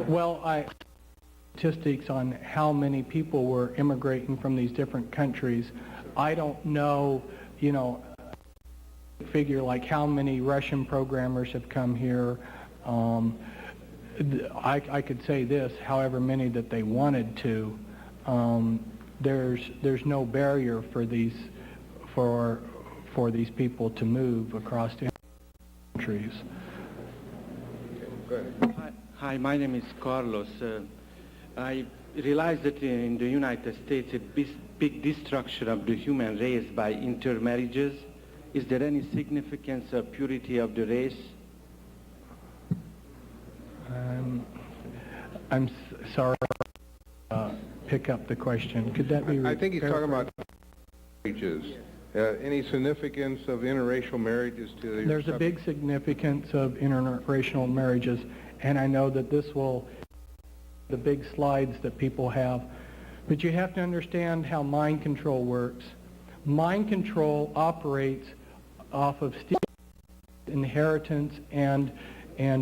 Well, statistics on how many people were immigrating from these different countries. I don't know, figure like how many Russian programmers have come here. I could say this, however many that they wanted to. There's no barrier for these people to move across the countries. Go ahead. Hi, my name is Carlos. I realize that in the United States, a big destruction of the human race by intermarriages. Is there any significance of purity of the race? I'm sorry. Pick up the question. Could that be? I think he's talking about marriages. Any significance of interracial marriages to your There's a big significance of interracial marriages, and I know that this will the big slides that people have. But you have to understand how mind control works. Mind control operates off of inheritance and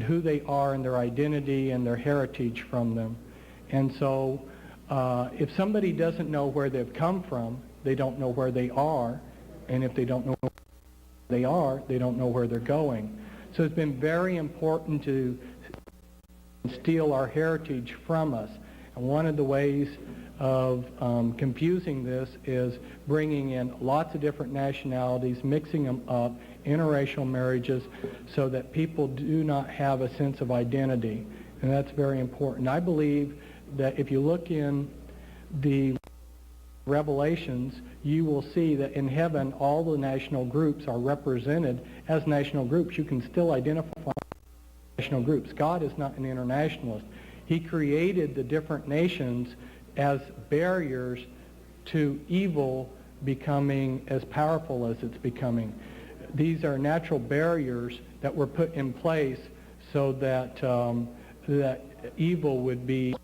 who they are and their identity and their heritage from them. And so if somebody doesn't know where they've come from, they don't know where they are. And if they don't know where they are, they don't know where they're going. So it's been very important to steal our heritage from us. And one of the ways of confusing this is bringing in lots of different nationalities, mixing them up, interracial marriages, so that people do not have a sense of identity. And that's very important. I believe that if you look in the Revelations, you will see that in heaven all the national groups are represented as national groups. You can still identify national groups. God is not an internationalist. He created the different nations as barriers to evil becoming as powerful as it's becoming. These are natural barriers that were put in place so that that evil would be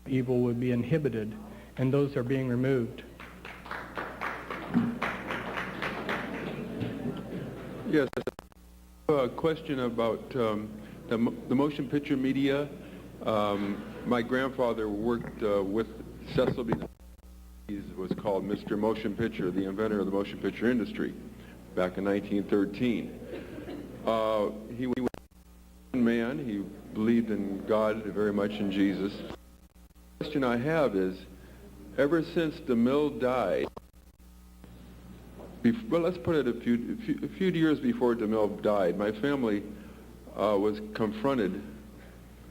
inhibited, and those are being removed. Yes, a question about the motion picture media. My grandfather worked with Cecil B. He was called Mr. Motion Picture, the inventor of the motion picture industry, back in 1913. He was a man. He believed in God, very much in Jesus. The question I have is, ever since DeMille died, well, let's put it a few years before DeMille died, my family was confronted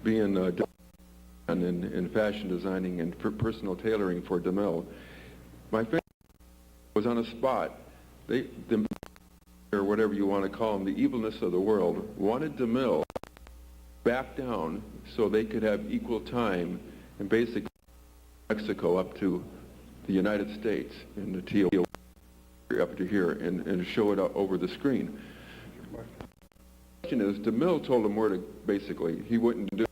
being in fashion designing and personal tailoring for DeMille. My family was on a spot. Or whatever you want to call them, the evilness of the world, wanted DeMille back down so they could have equal time in basically Mexico up to the United States in the teal up to here and show it over the screen. The question is, DeMille told him where to, basically, he wouldn't do it.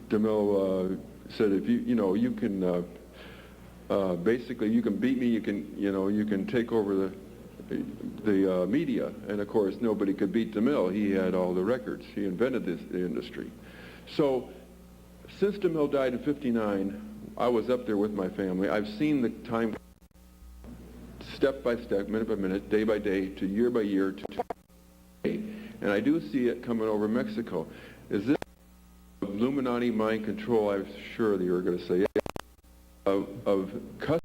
DeMille said, if you can, basically you can beat me, you can take over the media. And of course, nobody could beat DeMille. He had all the records. He invented this industry. So, since DeMille died in '59, I was up there with my family. I've seen the time step by step, minute by minute, day by day, to year by year, to day. And I do see it coming over Mexico. Is this Illuminati mind control? I'm sure that you were going to say, yeah, of custom.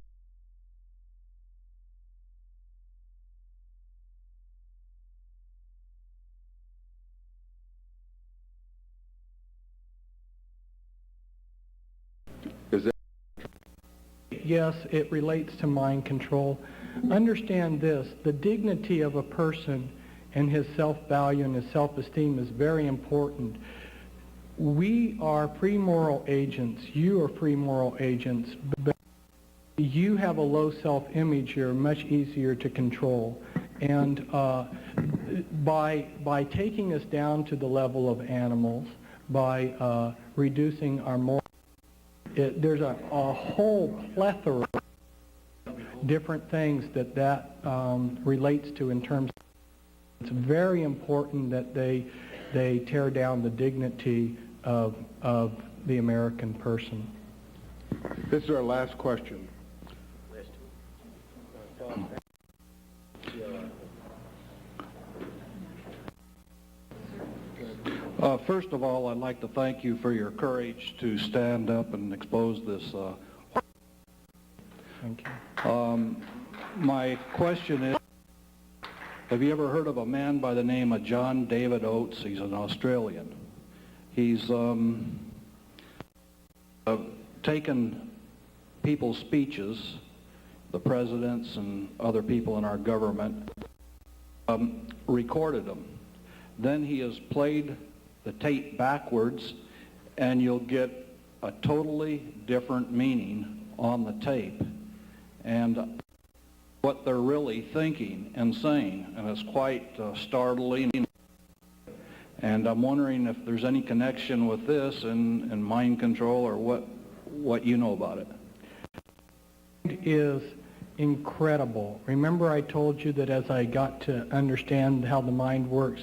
Is that? Yes, it relates to mind control. Understand this, the dignity of a person and his self-value and his self-esteem is very important. We are free moral agents. You are free moral agents. But you have a low self-image, you're much easier to control. And by taking us down to the level of animals, by reducing our moral, there's a whole plethora of different things that relates to in terms of, it's very important that they tear down the dignity of the American person. This is our last question. First of all, I'd like to thank you for your courage to stand up and expose this. Thank you. My question is, have you ever heard of a man by the name of John David Oates? He's an Australian. He's taken people's speeches, the presidents and other people in our government, recorded them. Then he has played the tape backwards, and you'll get a totally different meaning on the tape. And what they're really thinking and saying, and it's quite startling. And I'm wondering if there's any connection with this and mind control, or what you know about it. It is incredible. Remember I told you that as I got to understand how the mind works,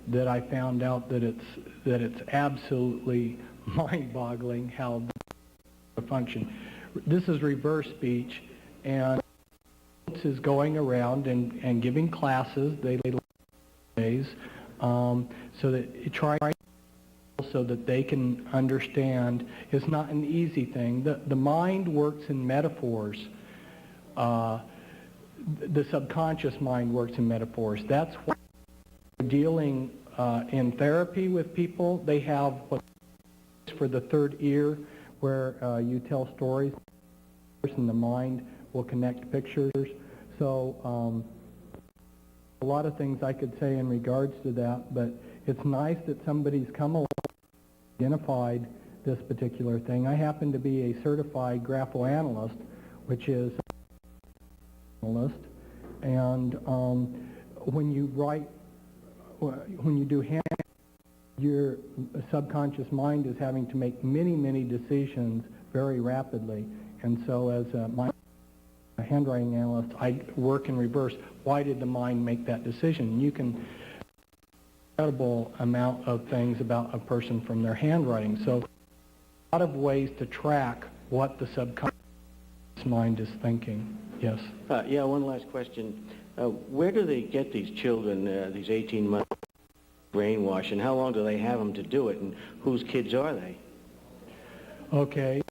that I found out that it's absolutely mind-boggling how the function. This is reverse speech, and this is going around and giving classes days, so that try so that they can understand. It's not an easy thing. The mind works in metaphors. The subconscious mind works in metaphors. That's why we're dealing in therapy with people. They have what's for the third ear, where you tell stories, and the mind will connect pictures. So a lot of things I could say in regards to that, but it's nice that somebody's come along and identified this particular thing. I happen to be a certified graphoanalyst, which is analyst, and when you write, when you do hand, your subconscious mind is having to make many decisions very rapidly, and so as a handwriting analyst, I work in reverse. Why did the mind make that decision? You can incredible amount of things about a person from their handwriting. So a lot of ways to track what the subconscious mind is thinking. Yes? Yeah, one last question. Where do they get these children, these 18-month brainwash, and how long do they have them to do it, and whose kids are they? Okay.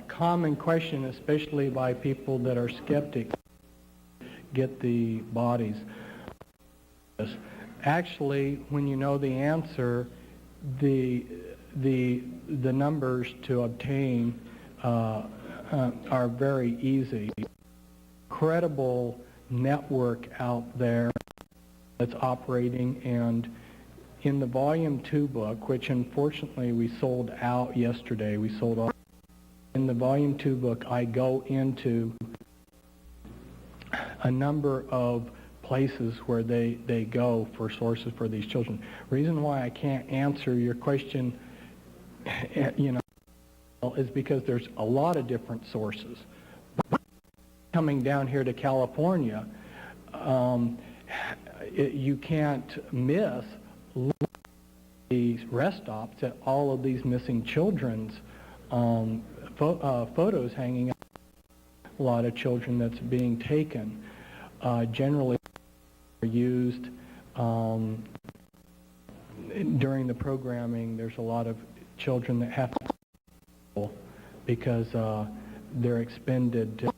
Common question, especially by people that are skeptics, get the bodies. Actually, when you know the answer, the numbers to obtain are very easy. Incredible network out there that's operating, and in the Volume 2 book, which unfortunately we sold out yesterday, we sold out. In the Volume 2 book, I go into a number of places where they go for sources for these children. Reason why I can't answer your question, is because there's a lot of different sources. Coming down here to California, you can't miss these rest stops at all of these missing children's photos hanging up. A lot of children that's being taken. Generally are used during the programming. There's a lot of children that have to because they're expended to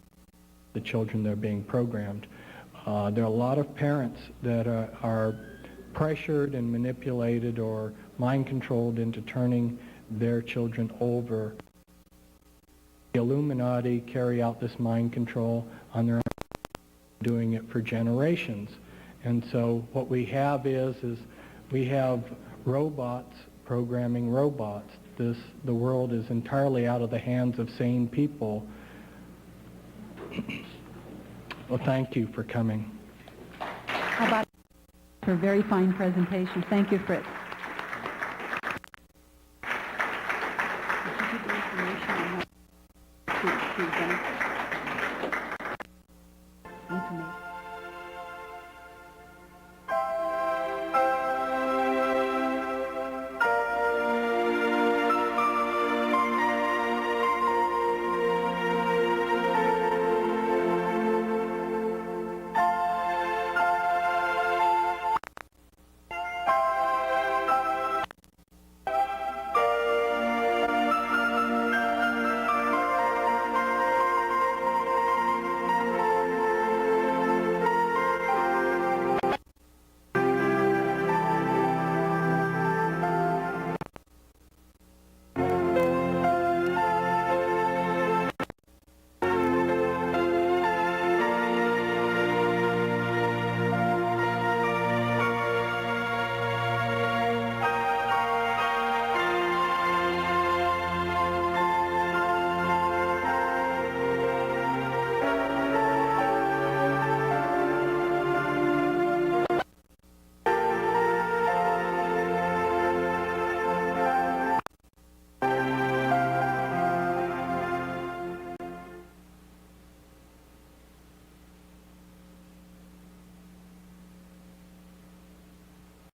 the children that are being programmed. There are a lot of parents that are pressured and manipulated or mind controlled into turning their children over. The Illuminati carry out this mind control on their own, doing it for generations. And so what we have is we have robots programming robots. The world is entirely out of the hands of sane people. Well, thank you for coming. How about for a very fine presentation? Thank you, Fritz. Did you give the information on